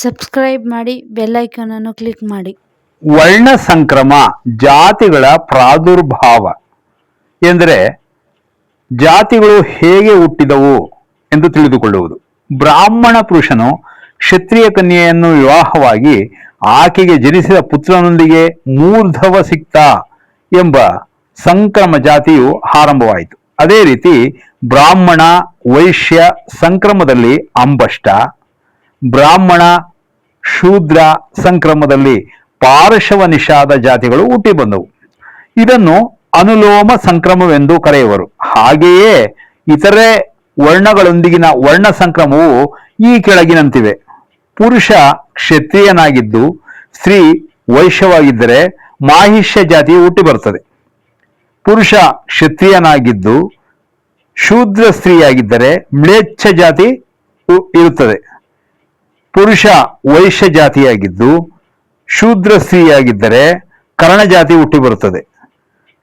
Subscribe ಮಾಡಿ bell icon ಅನ್ನು click ಮಾಡಿ. ವರ್ಣ ಸಂಕ್ರಮ ಜಾತಿಗಳ ಪ್ರಾದುರ್ಭಾವ ಎಂದರೆ ಜಾತಿಗಳು ಹೇಗೆ ಹುಟ್ಟಿದವು ಎಂದು ತಿಳಿದುಕೊಳ್ಳುವುದು. ಬ್ರಾಹ್ಮಣ ಪುರುಷನು ಕ್ಷತ್ರಿಯ ಕನ್ಯೆಯನ್ನು ವಿವಾಹವಾಗಿ ಆಕೆಗೆ ಜನಿಸಿದ ಪುತ್ರನೊಂದಿಗೆ ಮೂರ್ಧವ ಸಿಕ್ತ ಎಂಬ ಸಂಕ್ರಮ ಜಾತಿಯು ಆರಂಭವಾಯಿತು. ಅದೇ ರೀತಿ ಬ್ರಾಹ್ಮಣ ವೈಶ್ಯ ಸಂಕ್ರಮದಲ್ಲಿ ಅಂಬಷ್ಟ, ಬ್ರಾಹ್ಮಣ ಶೂದ್ರ ಸಂಕ್ರಮದಲ್ಲಿ ಪಾರ್ಶವ ನಿಷಾದ ಜಾತಿಗಳು ಹುಟ್ಟಿ ಬಂದವು. ಇದನ್ನು ಅನುಲೋಮ ಸಂಕ್ರಮವೆಂದು ಕರೆಯುವರು. ಹಾಗೆಯೇ ಇತರೆ ವರ್ಣಗಳೊಂದಿಗಿನ ವರ್ಣ ಸಂಕ್ರಮವು ಈ ಕೆಳಗಿನಂತಿವೆ. ಪುರುಷ ಕ್ಷತ್ರಿಯನಾಗಿದ್ದು ಸ್ತ್ರೀ ವೈಶ್ಯವಾಗಿದ್ದರೆ ಮಾಹಿಷ್ಯ ಜಾತಿಯು ಹುಟ್ಟಿ ಬರುತ್ತದೆ. ಪುರುಷ ಕ್ಷತ್ರಿಯನಾಗಿದ್ದು ಶೂದ್ರ ಸ್ತ್ರೀಯಾಗಿದ್ದರೆ ಮ್ಲೇಚ್ಛ ಜಾತಿ ಇರುತ್ತದೆ. ಪುರುಷ ವೈಶ್ಯ ಜಾತಿಯಾಗಿದ್ದು ಶೂದ್ರ ಸ್ತ್ರೀಯಾಗಿದ್ದರೆ ಕರ್ಣ ಜಾತಿ ಹುಟ್ಟಿ ಬರುತ್ತದೆ.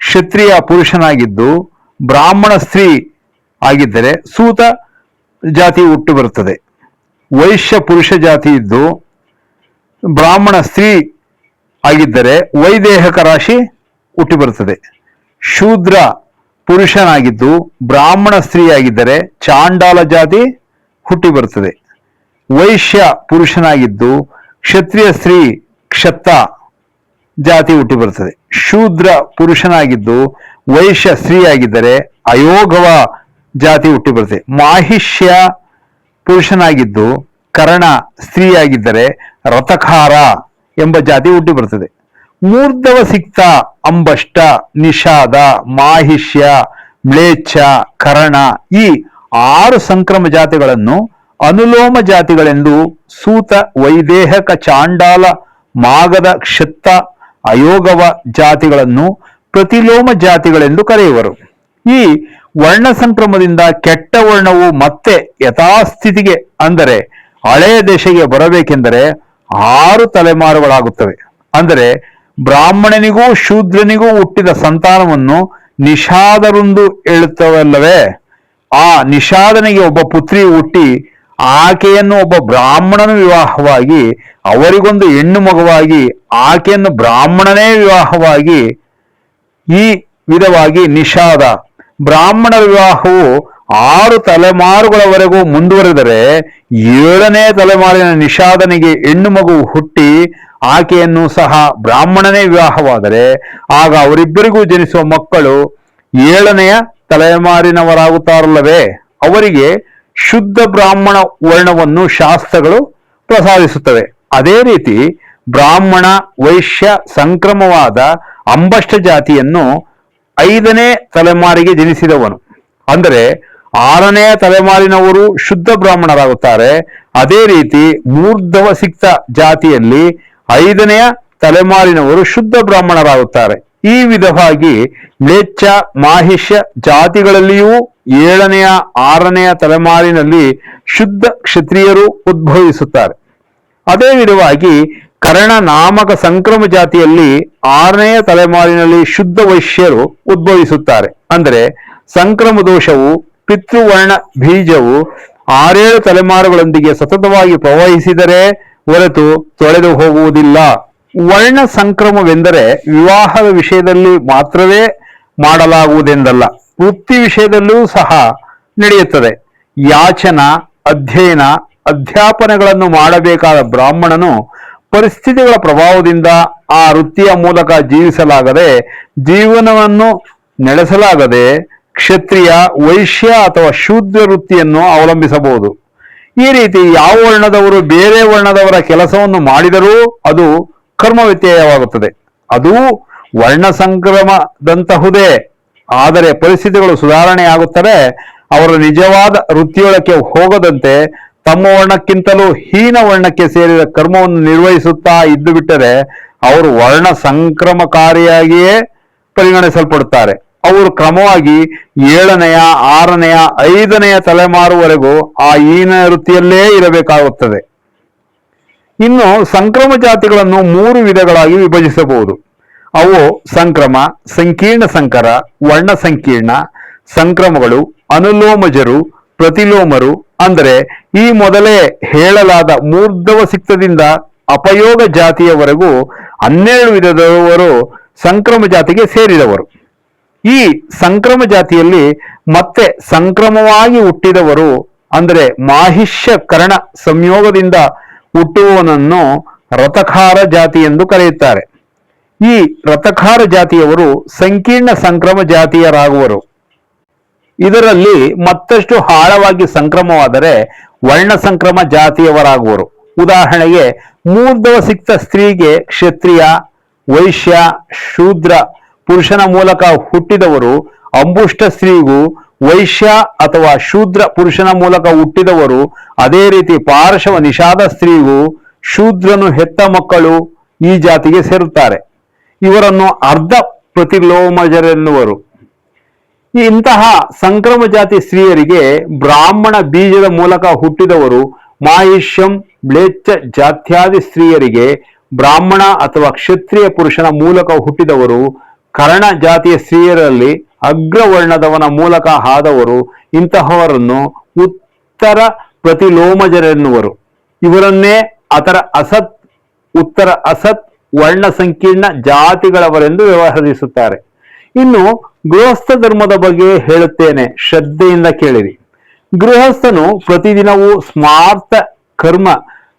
ಕ್ಷತ್ರಿಯ ಪುರುಷನಾಗಿದ್ದು ಬ್ರಾಹ್ಮಣ ಸ್ತ್ರೀ ಆಗಿದ್ದರೆ ಸೂತ ಜಾತಿ ಹುಟ್ಟಿ ಬರುತ್ತದೆ. ವೈಶ್ಯ ಪುರುಷ ಜಾತಿ ಇದ್ದು ಬ್ರಾಹ್ಮಣ ಸ್ತ್ರೀ ಆಗಿದ್ದರೆ ವೈದೇಹಕ ರಾಶಿ ಹುಟ್ಟಿ ಬರುತ್ತದೆ. ಶೂದ್ರ ಪುರುಷನಾಗಿದ್ದು ಬ್ರಾಹ್ಮಣ ಸ್ತ್ರೀಯಾಗಿದ್ದರೆ ಚಾಂಡಾಲ ಜಾತಿ ಹುಟ್ಟಿ ಬರುತ್ತದೆ. ವೈಶ್ಯ ಪುರುಷನಾಗಿದ್ದು ಕ್ಷತ್ರಿಯ ಸ್ತ್ರೀ ಕ್ಷತ್ತ ಜಾತಿ ಹುಟ್ಟಿ ಬರುತ್ತದೆ. ಶೂದ್ರ ಪುರುಷನಾಗಿದ್ದು ವೈಶ್ಯ ಸ್ತ್ರೀಯಾಗಿದ್ದರೆ ಅಯೋಗವ ಜಾತಿ ಹುಟ್ಟಿ ಬರುತ್ತದೆ. ಮಾಹಿಷ್ಯ ಪುರುಷನಾಗಿದ್ದು ಕರ್ಣ ಸ್ತ್ರೀಯಾಗಿದ್ದರೆ ರಥಕಾರ ಎಂಬ ಜಾತಿ ಹುಟ್ಟಿ ಬರುತ್ತದೆ. ಮೂರ್ಧವ ಸಿಕ್ತ, ಅಂಬಷ್ಟ, ನಿಷಾದ, ಮಾಹಿಷ್ಯ, ಮ್ಲೇಚ್ಛ, ಕರ್ಣ ಈ 6 ಸಂಕ್ರಮ ಜಾತಿಗಳನ್ನು ಅನುಲೋಮ ಜಾತಿಗಳೆಂದು, ಸೂತ, ವೈದೇಹಕ, ಚಾಂಡಾಲ, ಮಾಗಧ, ಕ್ಷತ್ತ, ಅಯೋಗವ ಜಾತಿಗಳನ್ನು ಪ್ರತಿಲೋಮ ಜಾತಿಗಳೆಂದು ಕರೆಯುವರು. ಈ ವರ್ಣ ಸಂಕ್ರಮದಿಂದ ಕೆಟ್ಟ ವರ್ಣವು ಮತ್ತೆ ಯಥಾಸ್ಥಿತಿಗೆ ಅಂದರೆ ಹಳೆಯ ದಶೆಗೆ ಬರಬೇಕೆಂದರೆ 6 ತಲೆಮಾರುಗಳಾಗುತ್ತವೆ. ಅಂದರೆ ಬ್ರಾಹ್ಮಣನಿಗೂ ಶೂದ್ರನಿಗೂ ಹುಟ್ಟಿದ ಸಂತಾನವನ್ನು ನಿಷಾದರೆಂದು ಹೇಳುತ್ತವಲ್ಲವೇ. ಆ ನಿಷಾದನಿಗೆ ಒಬ್ಬ ಪುತ್ರಿ ಹುಟ್ಟಿ ಆಕೆಯನ್ನು ಒಬ್ಬ ಬ್ರಾಹ್ಮಣನು ವಿವಾಹವಾಗಿ ಅವರಿಗೊಂದು ಹೆಣ್ಣು ಮಗುವಾಗಿ ಆಕೆಯನ್ನು ಬ್ರಾಹ್ಮಣನೇ ವಿವಾಹವಾಗಿ ಈ ವಿಧವಾಗಿ ನಿಷಾದ ಬ್ರಾಹ್ಮಣ ವಿವಾಹವು 6 ತಲೆಮಾರುಗಳವರೆಗೂ ಮುಂದುವರೆದರೆ 7ನೇ ತಲೆಮಾರಿನ ನಿಷಾದನಿಗೆ ಹೆಣ್ಣು ಮಗು ಹುಟ್ಟಿ ಆಕೆಯನ್ನು ಸಹ ಬ್ರಾಹ್ಮಣನೇ ವಿವಾಹವಾದರೆ ಆಗ ಅವರಿಬ್ಬರಿಗೂ ಜನಿಸುವ ಮಕ್ಕಳು 7ನೆಯ ತಲೆಮಾರಿನವರಾಗುತ್ತಾರಲ್ಲವೇ. ಅವರಿಗೆ ಶುದ್ಧ ಬ್ರಾಹ್ಮಣ ವರ್ಣವನ್ನು ಶಾಸ್ತ್ರಗಳು ಪ್ರಸಾದಿಸುತ್ತವೆ. ಅದೇ ರೀತಿ ಬ್ರಾಹ್ಮಣ ವೈಶ್ಯ ಸಂಕ್ರಮವಾದ ಅಂಬಷ್ಟ ಜಾತಿಯನ್ನು 5ನೇ ತಲೆಮಾರಿಗೆ ಜನಿಸಿದವನು ಅಂದರೆ 6ನೇ ತಲೆಮಾರಿನವರು ಶುದ್ಧ ಬ್ರಾಹ್ಮಣರಾಗುತ್ತಾರೆ. ಅದೇ ರೀತಿ ಮೂರ್ಧವ ಸಿಕ್ತ ಜಾತಿಯಲ್ಲಿ 5ನೆಯ ತಲೆಮಾರಿನವರು ಶುದ್ಧ ಬ್ರಾಹ್ಮಣರಾಗುತ್ತಾರೆ. ಈ ವಿಧವಾಗಿ ಮ್ಲೇಚ್ಛ ಮಾಹಿಷ್ಯ ಜಾತಿಗಳಲ್ಲಿಯೂ 7ನೆಯ 6ನೆಯ ತಲೆಮಾರಿನಲ್ಲಿ ಶುದ್ಧ ಕ್ಷತ್ರಿಯರು ಉದ್ಭವಿಸುತ್ತಾರೆ. ಅದೇ ವಿಧವಾಗಿ ಕರ್ಣ ನಾಮಕ ಸಂಕ್ರಮ ಜಾತಿಯಲ್ಲಿ 6ನೆಯ ತಲೆಮಾರಿನಲ್ಲಿ ಶುದ್ಧ ವೈಶ್ಯರು ಉದ್ಭವಿಸುತ್ತಾರೆ. ಅಂದರೆ ಸಂಕ್ರಮ ದೋಷವು ಪಿತೃವರ್ಣ ಬೀಜವು 6-7 ತಲೆಮಾರುಗಳೊಂದಿಗೆ ಸತತವಾಗಿ ಪ್ರವಹಿಸಿದರೆ ಹೊರತು ತೊಳೆದು ಹೋಗುವುದಿಲ್ಲ. ವರ್ಣ ಸಂಕ್ರಮವೆಂದರೆ ವಿವಾಹದ ವಿಷಯದಲ್ಲಿ ಮಾತ್ರವೇ ಮಾಡಲಾಗುವುದೆಂದಲ್ಲ, ವೃತ್ತಿ ವಿಷಯದಲ್ಲೂ ಸಹ ನಡೆಯುತ್ತದೆ. ಯಾಚನ, ಅಧ್ಯಯನ, ಅಧ್ಯಾಪನೆಗಳನ್ನು ಮಾಡಬೇಕಾದ ಬ್ರಾಹ್ಮಣನು ಪರಿಸ್ಥಿತಿಗಳ ಪ್ರಭಾವದಿಂದ ಆ ವೃತ್ತಿಯ ಮೂಲಕ ಜೀವಿಸಲಾಗದೆ ಜೀವನವನ್ನು ನಡೆಸಲಾಗದೆ ಕ್ಷತ್ರಿಯ, ವೈಶ್ಯ ಅಥವಾ ಶೂದ್ರ ವೃತ್ತಿಯನ್ನು ಅವಲಂಬಿಸಬಹುದು. ಈ ರೀತಿ ಯಾವ ವರ್ಣದವರು ಬೇರೆ ವರ್ಣದವರ ಕೆಲಸವನ್ನು ಮಾಡಿದರೂ ಅದು ಕರ್ಮ ವ್ಯತ್ಯಯವಾಗುತ್ತದೆ. ಅದೂ ವರ್ಣ ಸಂಕ್ರಮದಂತಹುದೇ. ಆದರೆ ಪರಿಸ್ಥಿತಿಗಳು ಸುಧಾರಣೆಯಾಗುತ್ತದೆ. ಅವರು ನಿಜವಾದ ವೃತ್ತಿಯೊಳಕ್ಕೆ ಹೋಗದಂತೆ ತಮ್ಮ ವರ್ಣಕ್ಕಿಂತಲೂ ಹೀನ ವರ್ಣಕ್ಕೆ ಸೇರಿದ ಕರ್ಮವನ್ನು ನಿರ್ವಹಿಸುತ್ತಾ ಇದ್ದು ಬಿಟ್ಟರೆ ಅವರು ವರ್ಣ ಸಂಕ್ರಮಕಾರಿಯಾಗಿಯೇ ಪರಿಗಣಿಸಲ್ಪಡುತ್ತಾರೆ. ಅವರು ಕ್ರಮವಾಗಿ 7ನೆಯ 6ನೆಯ 5ನೆಯ ತಲೆಮಾರುವರೆಗೂ ಆ ಹೀನ ವೃತ್ತಿಯಲ್ಲೇ ಇರಬೇಕಾಗುತ್ತದೆ. ಇನ್ನು ಸಂಕ್ರಮ ಜಾತಿಗಳನ್ನು 3 ವಿಧಗಳಾಗಿ ವಿಭಜಿಸಬಹುದು. ಅವು ಸಂಕ್ರಮ, ಸಂಕೀರ್ಣ ಸಂಕರ, ವರ್ಣ ಸಂಕೀರ್ಣ ಸಂಕ್ರಮಗಳು, ಅನುಲೋಮಜರು, ಪ್ರತಿಲೋಮರು ಅಂದರೆ ಈ ಮೊದಲೇ ಹೇಳಲಾದ ಮೂರ್ಧವ ಸಿಕ್ತದಿಂದ ಅಪಯೋಗ ಜಾತಿಯವರೆಗೂ 12 ವಿಧದವರು ಸಂಕ್ರಮ ಜಾತಿಗೆ ಸೇರಿದವರು. ಈ ಸಂಕ್ರಮ ಜಾತಿಯಲ್ಲಿ ಮತ್ತೆ ಸಂಕ್ರಮವಾಗಿ ಹುಟ್ಟಿದವರು ಅಂದರೆ ಮಾಹಿಷ್ಯ ಕರ್ಣ ಸಂಯೋಗದಿಂದ ಹುಟ್ಟುವವನನ್ನು ರಥಖಾರ ಜಾತಿ ಎಂದು ಕರೆಯುತ್ತಾರೆ. ಈ ರಥಖಾರ ಜಾತಿಯವರು ಸಂಕೀರ್ಣ ಸಂಕ್ರಮ ಜಾತಿಯರಾಗುವರು. ಇದರಲ್ಲಿ ಮತ್ತಷ್ಟು ಆಳವಾಗಿ ಸಂಕ್ರಮವಾದರೆ ವರ್ಣ ಸಂಕ್ರಮ ಜಾತಿಯವರಾಗುವರು. ಉದಾಹರಣೆಗೆ ಮೂರ್ಧವ ಸಿಕ್ತ ಸ್ತ್ರೀಗೆ ಕ್ಷತ್ರಿಯ, ವೈಶ್ಯ, ಶೂದ್ರ ಪುರುಷನ ಮೂಲಕ ಹುಟ್ಟಿದವರು, ಅಂಬುಷ್ಟ ಸ್ತ್ರೀಗೂ ವೈಶ್ಯ ಅಥವಾ ಶೂದ್ರ ಪುರುಷನ ಮೂಲಕ ಹುಟ್ಟಿದವರು, ಅದೇ ರೀತಿ ಪಾರ್ಶವ ನಿಷಾದ ಸ್ತ್ರೀಗೂ ಶೂದ್ರನು ಹೆತ್ತ ಮಕ್ಕಳು ಈ ಜಾತಿಗೆ ಸೇರುತ್ತಾರೆ. ಇವರನ್ನು ಅರ್ಧ ಪ್ರತಿಲೋಮಜರೆನ್ನುವರು. ಇಂತಹ ಸಂಕ್ರಮ ಜಾತಿ ಸ್ತ್ರೀಯರಿಗೆ ಬ್ರಾಹ್ಮಣ ಬೀಜದ ಮೂಲಕ ಹುಟ್ಟಿದವರು, ಮಾಹಿಷ್ಯಂ ಮ್ಲೇಚ್ಛ ಜಾತ್ಯಾದಿ ಸ್ತ್ರೀಯರಿಗೆ ಬ್ರಾಹ್ಮಣ ಅಥವಾ ಕ್ಷತ್ರಿಯ ಪುರುಷನ ಮೂಲಕ ಹುಟ್ಟಿದವರು, ಕರ್ಣ ಜಾತಿಯ ಸ್ತ್ರೀಯರಲ್ಲಿ ಅಗ್ರವರ್ಣದವನ ಮೂಲಕ ಆದವರು, ಇಂತಹವರನ್ನು ಉತ್ತರ ಪ್ರತಿಲೋಮಜರೆನ್ನುವರು. ಇವರನ್ನೇ ಅದರ ಅಸತ್, ಉತ್ತರ ಅಸತ್ ವರ್ಣ ಸಂಕೀರ್ಣ ಜಾತಿಗಳವರೆಂದು ವ್ಯವಹರಿಸುತ್ತಾರೆ. ಇನ್ನು ಗೃಹಸ್ಥ ಧರ್ಮದ ಬಗ್ಗೆ ಹೇಳುತ್ತೇನೆ, ಶ್ರದ್ಧೆಯಿಂದ ಕೇಳಿರಿ. ಗೃಹಸ್ಥನು ಪ್ರತಿದಿನವೂ ಸ್ಮಾರ್ತ ಕರ್ಮ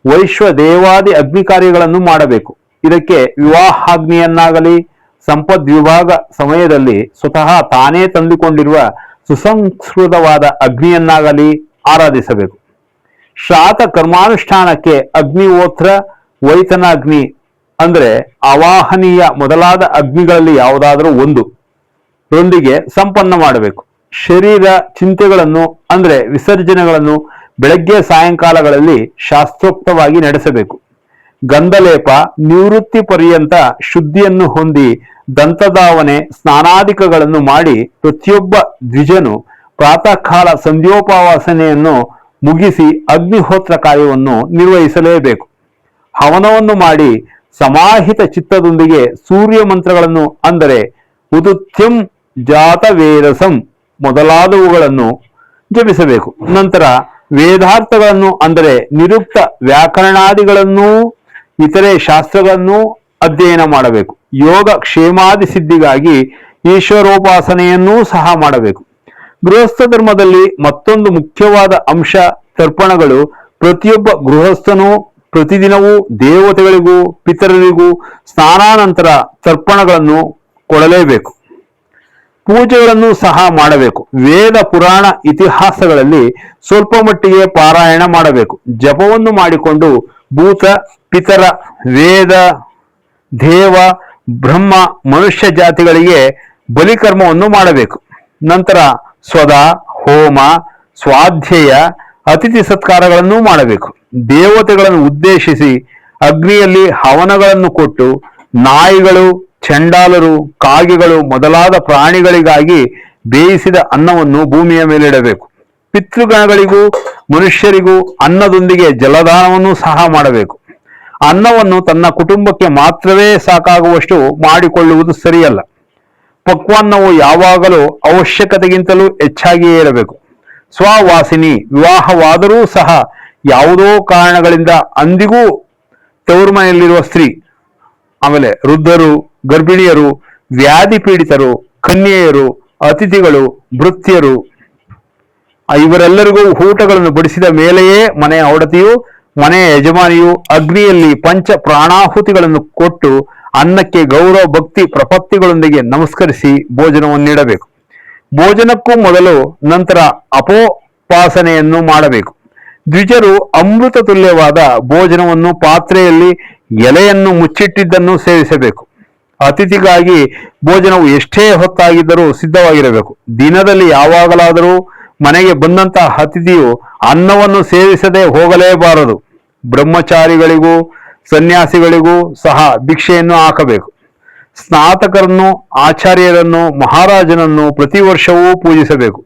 ವೈಶ್ವ ದೇವಾದಿ ಅಗ್ನಿ ಕಾರ್ಯಗಳನ್ನು ಮಾಡಬೇಕು. ಇದಕ್ಕೆ ವಿವಾಹಾಗ್ನಿಯನ್ನಾಗಲಿ ಸಂಪದ್ವಿಭಾಗ ಸಮಯದಲ್ಲಿ ಸ್ವತಃ ತಾನೇ ತಂದುಕೊಂಡಿರುವ ಸುಸಂಸ್ಕೃತವಾದ ಅಗ್ನಿಯನ್ನಾಗಲಿ ಆರಾಧಿಸಬೇಕು. ಶ್ರಾತ ಕರ್ಮಾನುಷ್ಠಾನಕ್ಕೆ ಅಗ್ನಿಹೋತ್ರ, ವೈತನಾಗ್ನಿ ಅಂದರೆ ಅವಾಹನೀಯ ಮೊದಲಾದ ಅಗ್ನಿಗಳಲ್ಲಿ ಯಾವುದಾದರೂ ಒಂದು ರೊಂದಿಗೆ ಸಂಪನ್ನ ಮಾಡಬೇಕು. ಶರೀರ ಚಿಂತೆಗಳನ್ನು ಅಂದರೆ ವಿಸರ್ಜನೆಗಳನ್ನು ಬೆಳಗ್ಗೆ ಸಾಯಂಕಾಲಗಳಲ್ಲಿ ಶಾಸ್ತ್ರೋಕ್ತವಾಗಿ ನಡೆಸಬೇಕು. ಗಂಧಲೇಪ ನಿವೃತ್ತಿ ಪರ್ಯಂತ ಶುದ್ಧಿಯನ್ನು ಹೊಂದಿ ದಂತಧಾವನೆ ಸ್ನಾನಾದಿಕಗಳನ್ನು ಮಾಡಿ ಪ್ರತಿಯೊಬ್ಬ ದ್ವಿಜನು ಪ್ರಾತಃ ಕಾಲ ಸಂಧ್ಯೋಪಾಸನೆಯನ್ನು ಮುಗಿಸಿ ಅಗ್ನಿಹೋತ್ರ ಕಾರ್ಯವನ್ನು ನಿರ್ವಹಿಸಲೇಬೇಕು. ಹವನವನ್ನು ಮಾಡಿ ಸಮಾಹಿತ ಚಿತ್ತದೊಂದಿಗೆ ಸೂರ್ಯ ಮಂತ್ರಗಳನ್ನು ಅಂದರೆ ಉದುತ್ಯಂ ಜಾತವೇರಸಂ ಮೊದಲಾದವುಗಳನ್ನು ಜಪಿಸಬೇಕು. ನಂತರ ವೇದಾರ್ಥಗಳನ್ನು ಅಂದರೆ ನಿರುಕ್ತ ವ್ಯಾಕರಣಾದಿಗಳನ್ನೂ ಇತರೆ ಶಾಸ್ತ್ರಗಳನ್ನು ಅಧ್ಯಯನ ಮಾಡಬೇಕು. ಯೋಗ ಕ್ಷೇಮಾದಿ ಸಿದ್ಧಿಗಾಗಿ ಈಶ್ವರೋಪಾಸನೆಯನ್ನೂ ಸಹ ಮಾಡಬೇಕು. ಗೃಹಸ್ಥ ಧರ್ಮದಲ್ಲಿ ಮತ್ತೊಂದು ಮುಖ್ಯವಾದ ಅಂಶ ತರ್ಪಣಗಳು. ಪ್ರತಿಯೊಬ್ಬ ಗೃಹಸ್ಥನೂ ಪ್ರತಿದಿನವೂ ದೇವತೆಗಳಿಗೂ ಪಿತರರಿಗೂ ಸ್ನಾನಾನಂತರ ತರ್ಪಣಗಳನ್ನು ಕೊಡಲೇಬೇಕು. ಪೂಜೆಗಳನ್ನು ಸಹ ಮಾಡಬೇಕು. ವೇದ ಪುರಾಣ ಇತಿಹಾಸಗಳಲ್ಲಿ ಸ್ವಲ್ಪ ಮಟ್ಟಿಗೆ ಪಾರಾಯಣ ಮಾಡಬೇಕು. ಜಪವನ್ನು ಮಾಡಿಕೊಂಡು ಭೂತ ಪಿತರ ವೇದ ದೇವ ಬ್ರಹ್ಮ ಮನುಷ್ಯ ಜಾತಿಗಳಿಗೆ ಬಲಿಕರ್ಮವನ್ನು ಮಾಡಬೇಕು. ನಂತರ ಸ್ವದ ಹೋಮ ಸ್ವಾಧ್ಯಾಯ ಅತಿಥಿ ಸತ್ಕಾರಗಳನ್ನು ಮಾಡಬೇಕು. ದೇವತೆಗಳನ್ನು ಉದ್ದೇಶಿಸಿ ಅಗ್ನಿಯಲ್ಲಿ ಹವನಗಳನ್ನು ಕೊಟ್ಟು ನಾಯಿಗಳು, ಚಂಡಾಲರು, ಕಾಗೆಗಳು ಮೊದಲಾದ ಪ್ರಾಣಿಗಳಿಗಾಗಿ ಬೇಯಿಸಿದ ಅನ್ನವನ್ನು ಭೂಮಿಯ ಮೇಲಿಡಬೇಕು. ಪಿತೃಗಣಗಳಿಗೂ ಮನುಷ್ಯರಿಗೂ ಅನ್ನದೊಂದಿಗೆ ಜಲದಾನವನ್ನು ಸಹ ಮಾಡಬೇಕು. ಅನ್ನವನ್ನು ತನ್ನ ಕುಟುಂಬಕ್ಕೆ ಮಾತ್ರವೇ ಸಾಕಾಗುವಷ್ಟು ಮಾಡಿಕೊಳ್ಳುವುದು ಸರಿಯಲ್ಲ. ಪಕ್ವಾನ್ನವು ಯಾವಾಗಲೂ ಅವಶ್ಯಕತೆಗಿಂತಲೂ ಹೆಚ್ಚಾಗಿಯೇ ಇರಬೇಕು. ಸ್ವವಾಸಿನಿ ವಿವಾಹವಾದರೂ ಸಹ ಯಾವುದೋ ಕಾರಣಗಳಿಂದ ಅಂದಿಗೂ ತವರುಮನೆಯಲ್ಲಿರುವ ಸ್ತ್ರೀ, ಆಮೇಲೆ ವೃದ್ಧರು, ಗರ್ಭಿಣಿಯರು, ವ್ಯಾಧಿ ಪೀಡಿತರು, ಕನ್ಯೆಯರು, ಅತಿಥಿಗಳು, ಭೃತ್ಯರು ಇವರೆಲ್ಲರಿಗೂ ಊಟಗಳನ್ನು ಬಡಿಸಿದ ಮೇಲೆಯೇ ಮನೆಯ ಒಡತಿಯು ಮನೆಯ ಯಜಮಾನಿಯು ಅಗ್ನಿಯಲ್ಲಿ ಪಂಚ ಪ್ರಾಣಾಹುತಿಗಳನ್ನು ಕೊಟ್ಟು ಅನ್ನಕ್ಕೆ ಗೌರವ ಭಕ್ತಿ ಪ್ರಪತ್ತಿಗಳೊಂದಿಗೆ ನಮಸ್ಕರಿಸಿ ಭೋಜನವನ್ನು ನೀಡಬೇಕು. ಭೋಜನಕ್ಕೂ ಮೊದಲು ನಂತರ ಅಪೋಪಾಸನೆಯನ್ನು ಮಾಡಬೇಕು. ದ್ವಿಜರು ಅಮೃತ ತುಲ್ಯವಾದ ಭೋಜನವನ್ನು ಪಾತ್ರೆಯಲ್ಲಿ ಎಲೆಯನ್ನು ಮುಚ್ಚಿಟ್ಟಿದ್ದನ್ನು ಸೇವಿಸಬೇಕು. ಅತಿಥಿಗಾಗಿ ಭೋಜನವು ಎಷ್ಟೇ ಹೊತ್ತಾಗಿದ್ದರೂ ಸಿದ್ಧವಾಗಿರಬೇಕು. ದಿನದಲ್ಲಿ ಯಾವಾಗಲಾದರೂ ಮನೆಗೆ ಬಂದಂತಹ ಅತಿಥಿಯು ಅನ್ನವನ್ನು ಸೇವಿಸದೆ ಹೋಗಲೇಬಾರದು. ಬ್ರಹ್ಮಚಾರಿಗಳಿಗೂ ಸನ್ಯಾಸಿಗಳಿಗೂ ಸಹ ಭಿಕ್ಷೆಯನ್ನು ಹಾಕಬೇಕು. ಸ್ನಾತಕರನ್ನು, ಆಚಾರ್ಯರನ್ನು, ಮಹಾರಾಜನನ್ನು ಪ್ರತಿ ವರ್ಷವೂ ಪೂಜಿಸಬೇಕು.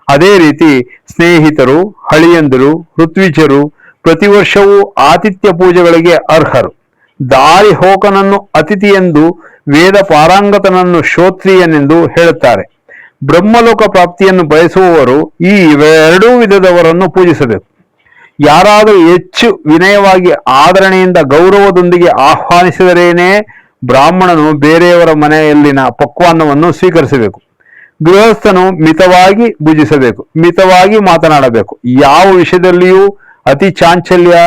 ಅದೇ ರೀತಿ ಸ್ನೇಹಿತರು, ಹಳಿಯಂದರು, ಋತ್ವಿಜರು ಪ್ರತಿ ವರ್ಷವೂ ಆತಿಥ್ಯ ಪೂಜೆಗಳಿಗೆ ಅರ್ಹರು. ದಾರಿ ಹೋಕನನ್ನು ಅತಿಥಿಯೆಂದು, ವೇದ ಪಾರಂಗತನನ್ನು ಶ್ರೋತ್ರಿಯನೆಂದು ಹೇಳುತ್ತಾರೆ. ಬ್ರಹ್ಮಲೋಕ ಪ್ರಾಪ್ತಿಯನ್ನು ಬಯಸುವವರು ಈ ಎರಡೂ ವಿಧದವರನ್ನು ಪೂಜಿಸಬೇಕು. ಯಾರಾದರೂ ಹೆಚ್ಚು ವಿನಯವಾಗಿ ಆದರಣೆಯಿಂದ ಗೌರವದೊಂದಿಗೆ ಆಹ್ವಾನಿಸಿದರೇನೇ ಬ್ರಾಹ್ಮಣನು ಬೇರೆಯವರ ಮನೆಯಲ್ಲಿನ ಪಕ್ವಾನ್ನವನ್ನು ಸ್ವೀಕರಿಸಬೇಕು. ಗೃಹಸ್ಥನು ಮಿತವಾಗಿ ಭುಜಿಸಬೇಕು, ಮಿತವಾಗಿ ಮಾತನಾಡಬೇಕು. ಯಾವ ವಿಷಯದಲ್ಲಿಯೂ ಅತಿ ಚಾಂಚಲ್ಯ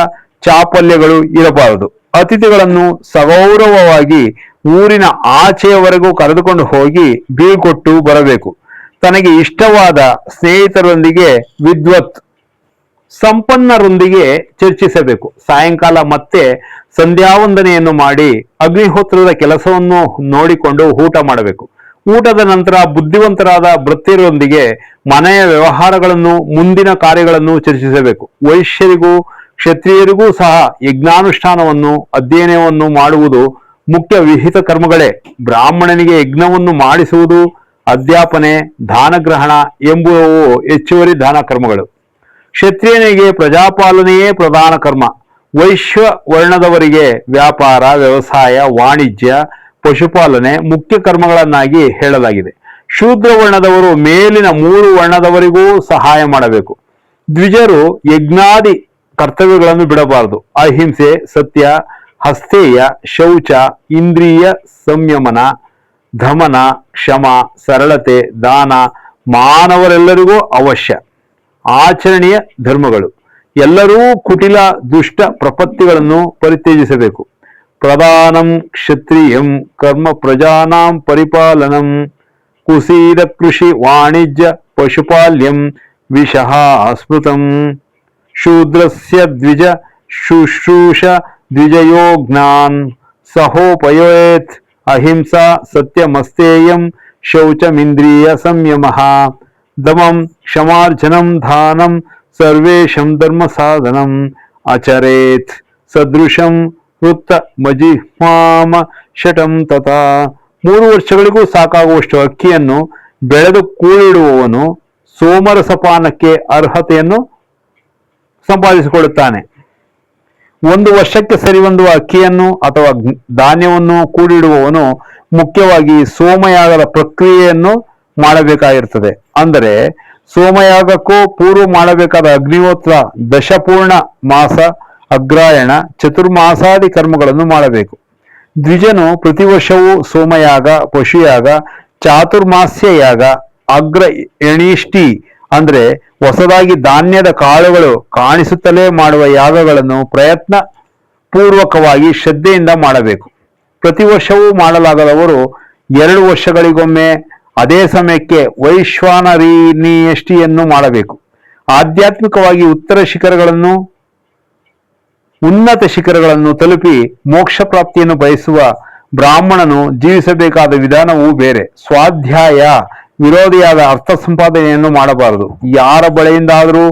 ಚಾಪಲ್ಯಗಳು ಇರಬಾರದು. ಅತಿಥಿಗಳನ್ನು ಸಗೌರವವಾಗಿ ಊರಿನ ಆಚೆಯವರೆಗೂ ಕರೆದುಕೊಂಡು ಹೋಗಿ ಬೀಳ್ಕೊಟ್ಟು ಬರಬೇಕು. ತನಗೆ ಇಷ್ಟವಾದ ಸ್ನೇಹಿತರೊಂದಿಗೆ ವಿದ್ವತ್ ಸಂಪನ್ನರೊಂದಿಗೆ ಚರ್ಚಿಸಬೇಕು. ಸಾಯಂಕಾಲ ಮತ್ತೆ ಸಂಧ್ಯಾವಂದನೆಯನ್ನು ಮಾಡಿ ಅಗ್ನಿಹೋತ್ರದ ಕೆಲಸವನ್ನು ನೋಡಿಕೊಂಡು ಊಟ ಮಾಡಬೇಕು. ಊಟದ ನಂತರ ಬುದ್ಧಿವಂತರಾದ ಭೃತ್ಯರೊಂದಿಗೆ ಮನೆಯ ವ್ಯವಹಾರಗಳನ್ನು ಮುಂದಿನ ಕಾರ್ಯಗಳನ್ನು ಚರ್ಚಿಸಬೇಕು. ವೈಶ್ಯರಿಗೂ ಕ್ಷತ್ರಿಯರಿಗೂ ಸಹ ಯಜ್ಞಾನುಷ್ಠಾನವನ್ನು ಅಧ್ಯಯನವನ್ನು ಮಾಡುವುದು ಮುಖ್ಯ ವಿಹಿತ ಕರ್ಮಗಳೇ. ಬ್ರಾಹ್ಮಣನಿಗೆ ಯಜ್ಞವನ್ನು ಮಾಡಿಸುವುದು, ಅಧ್ಯಾಪನೆ, ದಾನಗ್ರಹಣ ಎಂಬುವು ಹೆಚ್ಚುವರಿ ದಾನ ಕರ್ಮಗಳು. ಕ್ಷತ್ರಿಯನಿಗೆ ಪ್ರಜಾಪಾಲನೆಯೇ ಪ್ರಧಾನ ಕರ್ಮ. ವೈಶ್ಯ ವರ್ಣದವರಿಗೆ ವ್ಯಾಪಾರ, ವ್ಯವಸಾಯ, ವಾಣಿಜ್ಯ, ಪಶುಪಾಲನೆ ಮುಖ್ಯ ಕರ್ಮಗಳನ್ನಾಗಿ ಹೇಳಲಾಗಿದೆ. ಶೂದ್ರ ವರ್ಣದವರು ಮೇಲಿನ 3 ವರ್ಣದವರಿಗೂ ಸಹಾಯ ಮಾಡಬೇಕು. ದ್ವಿಜರು ಯಜ್ಞಾದಿ ಕರ್ತವ್ಯಗಳನ್ನು ಬಿಡಬಾರದು. ಅಹಿಂಸೆ, ಸತ್ಯ, ಹಸ್ತೇಯ, ಶೌಚ, ಇಂದ್ರಿಯ ಸಂಯಮನ, ದಮನ, ಕ್ಷಮ, ಸರಳತೆ, ದಾನ ಮಾನವರೆಲ್ಲರಿಗೂ ಅವಶ್ಯ ಆಚರಣೆಯ ಧರ್ಮಗಳು. ಎಲ್ಲರೂ ಕುಟಿಲ ದುಷ್ಟ ಪ್ರಪತ್ತಿಗಳನ್ನು ಪರಿತ್ಯಜಿಸಬೇಕು. ಪ್ರಧಾನಂ ಕ್ಷತ್ರಿಯಂ ಕರ್ಮ ಪ್ರಜಾನಾಂ ಪರಿಪಾಲನಂ ಕುಸೀದ ಕೃಷಿ ವಾಣಿಜ್ಯ ಪಶುಪಾಲ್ಯಂ ವಿಷಃ ಸ್ಮೃತಂ ಶೂದ್ರಸ್ಯ ದ್ವಿಜ ಶುಶ್ರೂಷ ದ್ವಿಜಯೋಜ್ಞಾನ್ ಸಹೋಪಯೇತ್ ಅಹಿಂಸಾ ಸತ್ಯಮಸ್ತೇಯಂ ಶೌಚಮಿಂದ್ರಿಯ ಸಂಯಮಃ ದಮಂ ಕ್ಷಮಾರ್ಜನಂ ದಾನಂ ಸರ್ವೇಷಂ ಧರ್ಮ ಸಾಧನಂ ಆಚರೇತ್ ಸದೃಶಂ ವೃತ್ತ ಮಜಿಹ್ಮಾಮ ಶಟಂ ತಥಾ. 3 ವರ್ಷಗಳಿಗೂ ಸಾಕಾಗುವಷ್ಟು ಅಕ್ಕಿಯನ್ನು ಬೆಳೆದು ಕೂಡಿಡುವವನು ಸೋಮರಸಪಾನಕ್ಕೆ ಅರ್ಹತೆಯನ್ನು ಸಂಪಾದಿಸಿಕೊಳ್ಳುತ್ತಾನೆ. 1 ವರ್ಷಕ್ಕೆ ಸರಿಹೊಂದುವ ಅಕ್ಕಿಯನ್ನು ಅಥವಾ ಧಾನ್ಯವನ್ನು ಕೂಡಿಡುವವನು ಮುಖ್ಯವಾಗಿ ಸೋಮಯಾಗದ ಪ್ರಕ್ರಿಯೆಯನ್ನು ಮಾಡಬೇಕಾಗಿರುತ್ತದೆ. ಅಂದರೆ ಸೋಮಯಾಗಕ್ಕೂ ಪೂರ್ವ ಮಾಡಬೇಕಾದ ಅಗ್ನಿಹೋತ್ರ, ದಶಪೂರ್ಣ ಮಾಸ, ಅಗ್ರಾಯಣ, ಚತುರ್ಮಾಸಾದಿ ಕರ್ಮಗಳನ್ನು ಮಾಡಬೇಕು. ದ್ವಿಜನು ಪ್ರತಿ ವರ್ಷವೂ ಸೋಮಯಾಗ, ಪಶುಯಾಗ, ಚಾತುರ್ಮಾಸ್ಯ ಯಾಗ, ಅಗ್ರ ಎಣಿಷ್ಟಿ ಅಂದ್ರೆ ಹೊಸದಾಗಿ ಧಾನ್ಯದ ಕಾಳುಗಳು ಕಾಣಿಸುತ್ತಲೇ ಮಾಡುವ ಯಾಗಗಳನ್ನು ಪ್ರಯತ್ನ ಪೂರ್ವಕವಾಗಿ ಶ್ರದ್ಧೆಯಿಂದ ಮಾಡಬೇಕು. ಪ್ರತಿ ವರ್ಷವೂ ಮಾಡಲಾಗದವರು 2 ವರ್ಷಗಳಿಗೊಮ್ಮೆ ಅದೇ ಸಮಯಕ್ಕೆ ವೈಶ್ವಾನರೀನಿಯಷ್ಟಿಯನ್ನು ಮಾಡಬೇಕು. ಆಧ್ಯಾತ್ಮಿಕವಾಗಿ ಉನ್ನತ ಶಿಖರಗಳನ್ನು ತಲುಪಿ ಮೋಕ್ಷ ಪ್ರಾಪ್ತಿಯನ್ನು ಬಯಸುವ ಬ್ರಾಹ್ಮಣನು ಜೀವಿಸಬೇಕಾದ ವಿಧಾನವೂ ಬೇರೆ. ಸ್ವಾಧ್ಯಾಯ ವಿರೋಧಿಯಾದ ಅರ್ಥ ಸಂಪಾದನೆಯನ್ನು ಮಾಡಬಾರದು. ಯಾರ ಬಳಿಯಿಂದಾದರೂ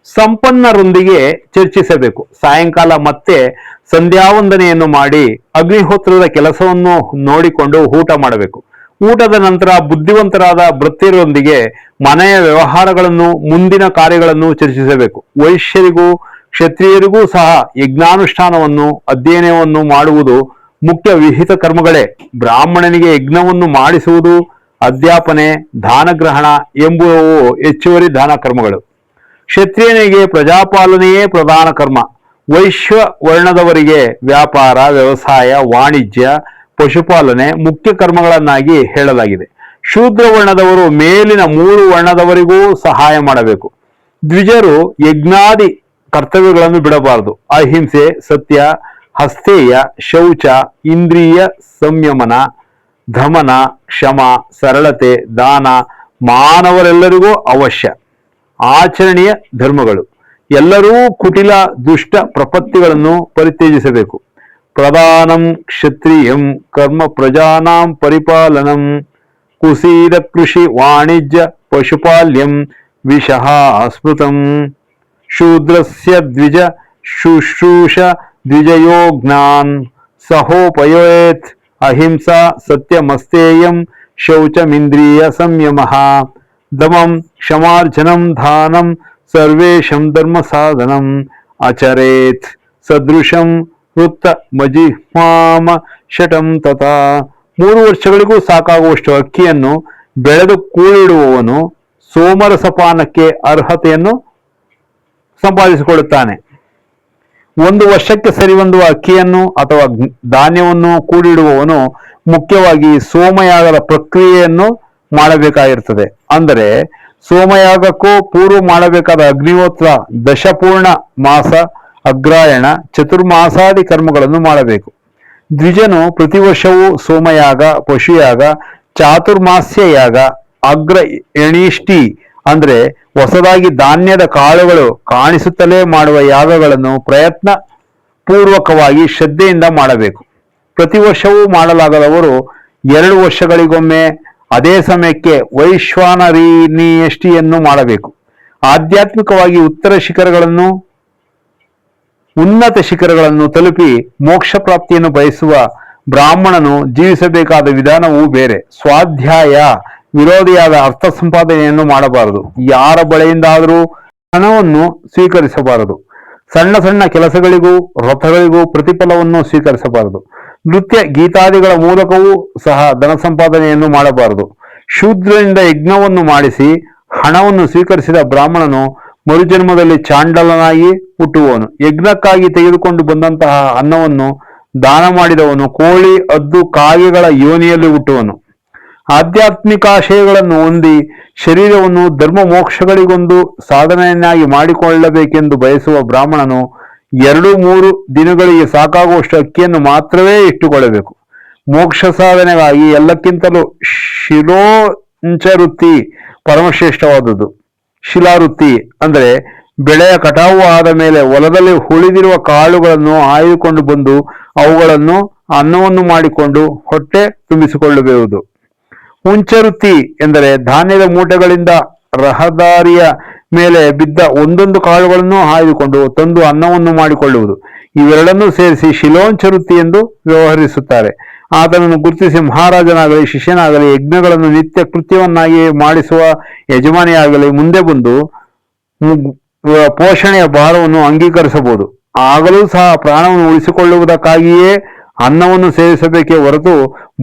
ಸಂಪನ್ನರೊಂದಿಗೆ ಚರ್ಚಿಸಬೇಕು. ಸಾಯಂಕಾಲ ಮತ್ತೆ ಸಂಧ್ಯಾವಂದನೆಯನ್ನು ಮಾಡಿ ಅಗ್ನಿಹೋತ್ರದ ಕೆಲಸವನ್ನು ನೋಡಿಕೊಂಡು ಊಟ ಮಾಡಬೇಕು. ಊಟದ ನಂತರ ಬುದ್ಧಿವಂತರಾದ ಭೃತ್ಯರೊಂದಿಗೆ ಮನೆಯ ವ್ಯವಹಾರಗಳನ್ನು ಮುಂದಿನ ಕಾರ್ಯಗಳನ್ನು ಚರ್ಚಿಸಬೇಕು. ವೈಶ್ಯರಿಗೂ ಕ್ಷತ್ರಿಯರಿಗೂ ಸಹ ಯಜ್ಞಾನುಷ್ಠಾನವನ್ನು ಅಧ್ಯಯನವನ್ನು ಮಾಡುವುದು ಮುಖ್ಯ ವಿಹಿತ ಕರ್ಮಗಳೇ. ಬ್ರಾಹ್ಮಣನಿಗೆ ಯಜ್ಞವನ್ನು ಮಾಡಿಸುವುದು, ಅಧ್ಯಾಪನೆ, ದಾನಗ್ರಹಣ ಎಂಬುವು ಹೆಚ್ಚುವರಿ ದಾನ ಕರ್ಮಗಳು. ಕ್ಷತ್ರಿಯನಿಗೆ ಪ್ರಜಾಪಾಲನೆಯೇ ಪ್ರಧಾನ ಕರ್ಮ. ವೈಶ್ಯ ವರ್ಣದವರಿಗೆ ವ್ಯಾಪಾರ, ವ್ಯವಸಾಯ, ವಾಣಿಜ್ಯ, ಪಶುಪಾಲನೆ ಮುಖ್ಯ ಕರ್ಮಗಳನ್ನಾಗಿ ಹೇಳಲಾಗಿದೆ. ಶೂದ್ರ ವರ್ಣದವರು ಮೇಲಿನ 3 ವರ್ಣದವರಿಗೂ ಸಹಾಯ ಮಾಡಬೇಕು. ದ್ವಿಜರು ಯಜ್ಞಾದಿ ಕರ್ತವ್ಯಗಳನ್ನು ಬಿಡಬಾರದು. ಅಹಿಂಸೆ, ಸತ್ಯ, ಹಸ್ತೇಯ, ಶೌಚ, ಇಂದ್ರಿಯ ಸಂಯಮನ, ದಮನ, ಕ್ಷಮ, ಸರಳತೆ, ದಾನ ಮಾನವರೆಲ್ಲರಿಗೂ ಅವಶ್ಯ ಆಚರಣೆಯ ಧರ್ಮಗಳು. ಎಲ್ಲರೂ ಕುಟಿಲ ದುಷ್ಟ ಪ್ರಪತ್ತಿಗಳನ್ನು ಪರಿತ್ಯಜಿಸಬೇಕು. ಪ್ರಧಾನಂ ಕ್ಷತ್ರಿಯಂ ಕರ್ಮ ಪ್ರಜಾನಾಂ ಪರಿಪಾಲನಂ ಕುಸೀದ ಕೃಷಿ ವಾಣಿಜ್ಯ ಪಶುಪಾಲ್ಯಂ ವಿಷಃ ಸ್ಮೃತಂ ಶೂದ್ರಸ್ಯ ದ್ವಿಜ ಶುಶ್ರೂಷ ದ್ವಿಜಯೋಜ್ಞಾನ್ ಸಹೋಪಯೇತ್ ಅಹಿಂಸಾ ಸತ್ಯಮಸ್ತೇಯಂ ಶೌಚಮಿಂದ್ರಿಯ ಸಂಯಮಃ ದಮಂ ಕ್ಷಮಾರ್ಜನಂ ದಾನಂ ಸರ್ವೇಷಂ ಧರ್ಮ ಸಾಧನಂ ಆಚರೇತ್ ಸದೃಶಂ ವೃತ್ತ ಮಜಿಹ್ಮಾಮ ಶಟಂ ತಥಾ. 3 ವರ್ಷಗಳಿಗೂ ಸಾಕಾಗುವಷ್ಟು ಅಕ್ಕಿಯನ್ನು ಬೆಳೆದು ಕೂಡಿಡುವವನು ಸೋಮರಸಪಾನಕ್ಕೆ ಅರ್ಹತೆಯನ್ನು ಸಂಪಾದಿಸಿಕೊಳ್ಳುತ್ತಾನೆ. ಒಂದು ವರ್ಷಕ್ಕೆ ಸರಿಹೊಂದುವ ಅಕ್ಕಿಯನ್ನು ಅಥವಾ ಧಾನ್ಯವನ್ನು ಕೂಡಿಡುವವನು ಮುಖ್ಯವಾಗಿ ಸೋಮಯಾಗದ ಪ್ರಕ್ರಿಯೆಯನ್ನು ಮಾಡಬೇಕಾಗಿರುತ್ತದೆ. ಅಂದರೆ ಸೋಮಯಾಗಕ್ಕೂ ಪೂರ್ವ ಮಾಡಬೇಕಾದ ಅಗ್ನಿಹೋತ್ರ, ದಶಪೂರ್ಣ ಮಾಸ, ಅಗ್ರಾಯಣ, ಚತುರ್ಮಾಸಾದಿ ಕರ್ಮಗಳನ್ನು ಮಾಡಬೇಕು. ದ್ವಿಜನು ಪ್ರತಿ ವರ್ಷವೂ ಸೋಮಯಾಗ, ಪಶುಯಾಗ, ಚಾತುರ್ಮಾಸ್ಯ ಯಾಗ, ಅಗ್ರ ಎಣಿಷ್ಟಿ ಅಂದ್ರೆ ಹೊಸದಾಗಿ ಧಾನ್ಯದ ಕಾಳುಗಳು ಕಾಣಿಸುತ್ತಲೇ ಮಾಡುವ ಯಾಗಗಳನ್ನು ಪ್ರಯತ್ನ ಪೂರ್ವಕವಾಗಿ ಶ್ರದ್ಧೆಯಿಂದ ಮಾಡಬೇಕು. ಪ್ರತಿ ವರ್ಷವೂ ಮಾಡಲಾಗದವರು 2 ವರ್ಷಗಳಿಗೊಮ್ಮೆ ಅದೇ ಸಮಯಕ್ಕೆ ವೈಶ್ವಾನರಿಣಿಯಷ್ಟಿಯನ್ನು ಮಾಡಬೇಕು. ಆಧ್ಯಾತ್ಮಿಕವಾಗಿ ಉನ್ನತ ಶಿಖರಗಳನ್ನು ತಲುಪಿ ಮೋಕ್ಷ ಪ್ರಾಪ್ತಿಯನ್ನು ಬಯಸುವ ಬ್ರಾಹ್ಮಣನು ಜೀವಿಸಬೇಕಾದ ವಿಧಾನವೂ ಬೇರೆ. ಸ್ವಾಧ್ಯಾಯ ವಿರೋಧಿಯಾದ ಅರ್ಥ ಸಂಪಾದನೆಯನ್ನು ಮಾಡಬಾರದು. ಯಾರ ಬಳಿಯಿಂದಾದರೂ ಹಣವನ್ನು ಸ್ವೀಕರಿಸಬಾರದು. ಸಣ್ಣ ಸಣ್ಣ ಕೆಲಸಗಳಿಗೂ ವ್ರತಗಳಿಗೂ ಪ್ರತಿಫಲವನ್ನು ಸ್ವೀಕರಿಸಬಾರದು. ನೃತ್ಯ ಗೀತಾದಿಗಳ ಮೂಲಕವೂ ಸಹ ಧನ ಸಂಪಾದನೆಯನ್ನು ಮಾಡಬಾರದು. ಶೂದ್ರನಿಂದ ಯಜ್ಞವನ್ನು ಮಾಡಿಸಿ ಹಣವನ್ನು ಸ್ವೀಕರಿಸಿದ ಬ್ರಾಹ್ಮಣನು ಮರುಜನ್ಮದಲ್ಲಿ ಚಾಂಡಲನಾಗಿ ಹುಟ್ಟುವವನು. ಯಜ್ಞಕ್ಕಾಗಿ ತೆಗೆದುಕೊಂಡು ಬಂದಂತಹ ಅನ್ನವನ್ನು ದಾನ ಮಾಡಿದವನು ಕೋಳಿ, ಹದ್ದು, ಕಾಗೆಗಳ ಯೋನಿಯಲ್ಲಿ ಹುಟ್ಟುವನು. ಆಧ್ಯಾತ್ಮಿಕಾಶಯಗಳನ್ನು ಹೊಂದಿ ಶರೀರವನ್ನು ಧರ್ಮ ಮೋಕ್ಷಗಳಿಗೊಂದು ಸಾಧನೆಯನ್ನಾಗಿ ಮಾಡಿಕೊಳ್ಳಬೇಕೆಂದು ಬಯಸುವ ಬ್ರಾಹ್ಮಣನು 2-3 ದಿನಗಳಿಗೆ ಸಾಕಾಗುವಷ್ಟು ಅಕ್ಕಿಯನ್ನು ಮಾತ್ರವೇ ಇಟ್ಟುಕೊಳ್ಳಬೇಕು. ಮೋಕ್ಷ ಸಾಧನೆಗಾಗಿ ಎಲ್ಲಕ್ಕಿಂತಲೂ ಶಿಲೋಂಚವೃತ್ತಿ ಪರಮಶ್ರೇಷ್ಠವಾದುದು. ಶಿಲಾವೃತ್ತಿ ಅಂದರೆ ಬೆಳೆಯ ಕಟಾವು ಆದ ಮೇಲೆ ಹೊಲದಲ್ಲಿ ಉಳಿದಿರುವ ಕಾಳುಗಳನ್ನು ಆಯ್ದುಕೊಂಡು ಬಂದು ಅವುಗಳನ್ನು ಅನ್ನವನ್ನು ಮಾಡಿಕೊಂಡು ಹೊಟ್ಟೆ ತುಂಬಿಸಿಕೊಳ್ಳುವುದು. ಉಂಚವೃತ್ತಿ ಎಂದರೆ ಧಾನ್ಯದ ಮೂಟೆಗಳಿಂದ ರಹದಾರಿಯ ಮೇಲೆ ಬಿದ್ದ ಒಂದೊಂದು ಕಾಳುಗಳನ್ನು ಆಯ್ದುಕೊಂಡು ತಂದು ಅನ್ನವನ್ನು ಮಾಡಿಕೊಳ್ಳುವುದು. ಇವೆರಡನ್ನೂ ಸೇರಿಸಿ ಶಿಲೋಂಚವೃತ್ತಿ ಎಂದು ವ್ಯವಹರಿಸುತ್ತಾರೆ. ಆತನನ್ನು ಗುರುತಿಸಿ ಮಹಾರಾಜನಾಗಲಿ ಶಿಷ್ಯನಾಗಲಿ ಯಜ್ಞಗಳನ್ನು ನಿತ್ಯ ಕೃತ್ಯವನ್ನಾಗಿ ಮಾಡಿಸುವ ಯಜಮಾನಿಯಾಗಲಿ ಮುಂದೆ ಬಂದು ಪೋಷಣೆಯ ಭಾರವನ್ನು ಅಂಗೀಕರಿಸಬಹುದು. ಆಗಲೂ ಸಹ ಪ್ರಾಣವನ್ನು ಉಳಿಸಿಕೊಳ್ಳುವುದಕ್ಕಾಗಿಯೇ ಅನ್ನವನ್ನು ಸೇವಿಸಬೇಕೇ ಹೊರತು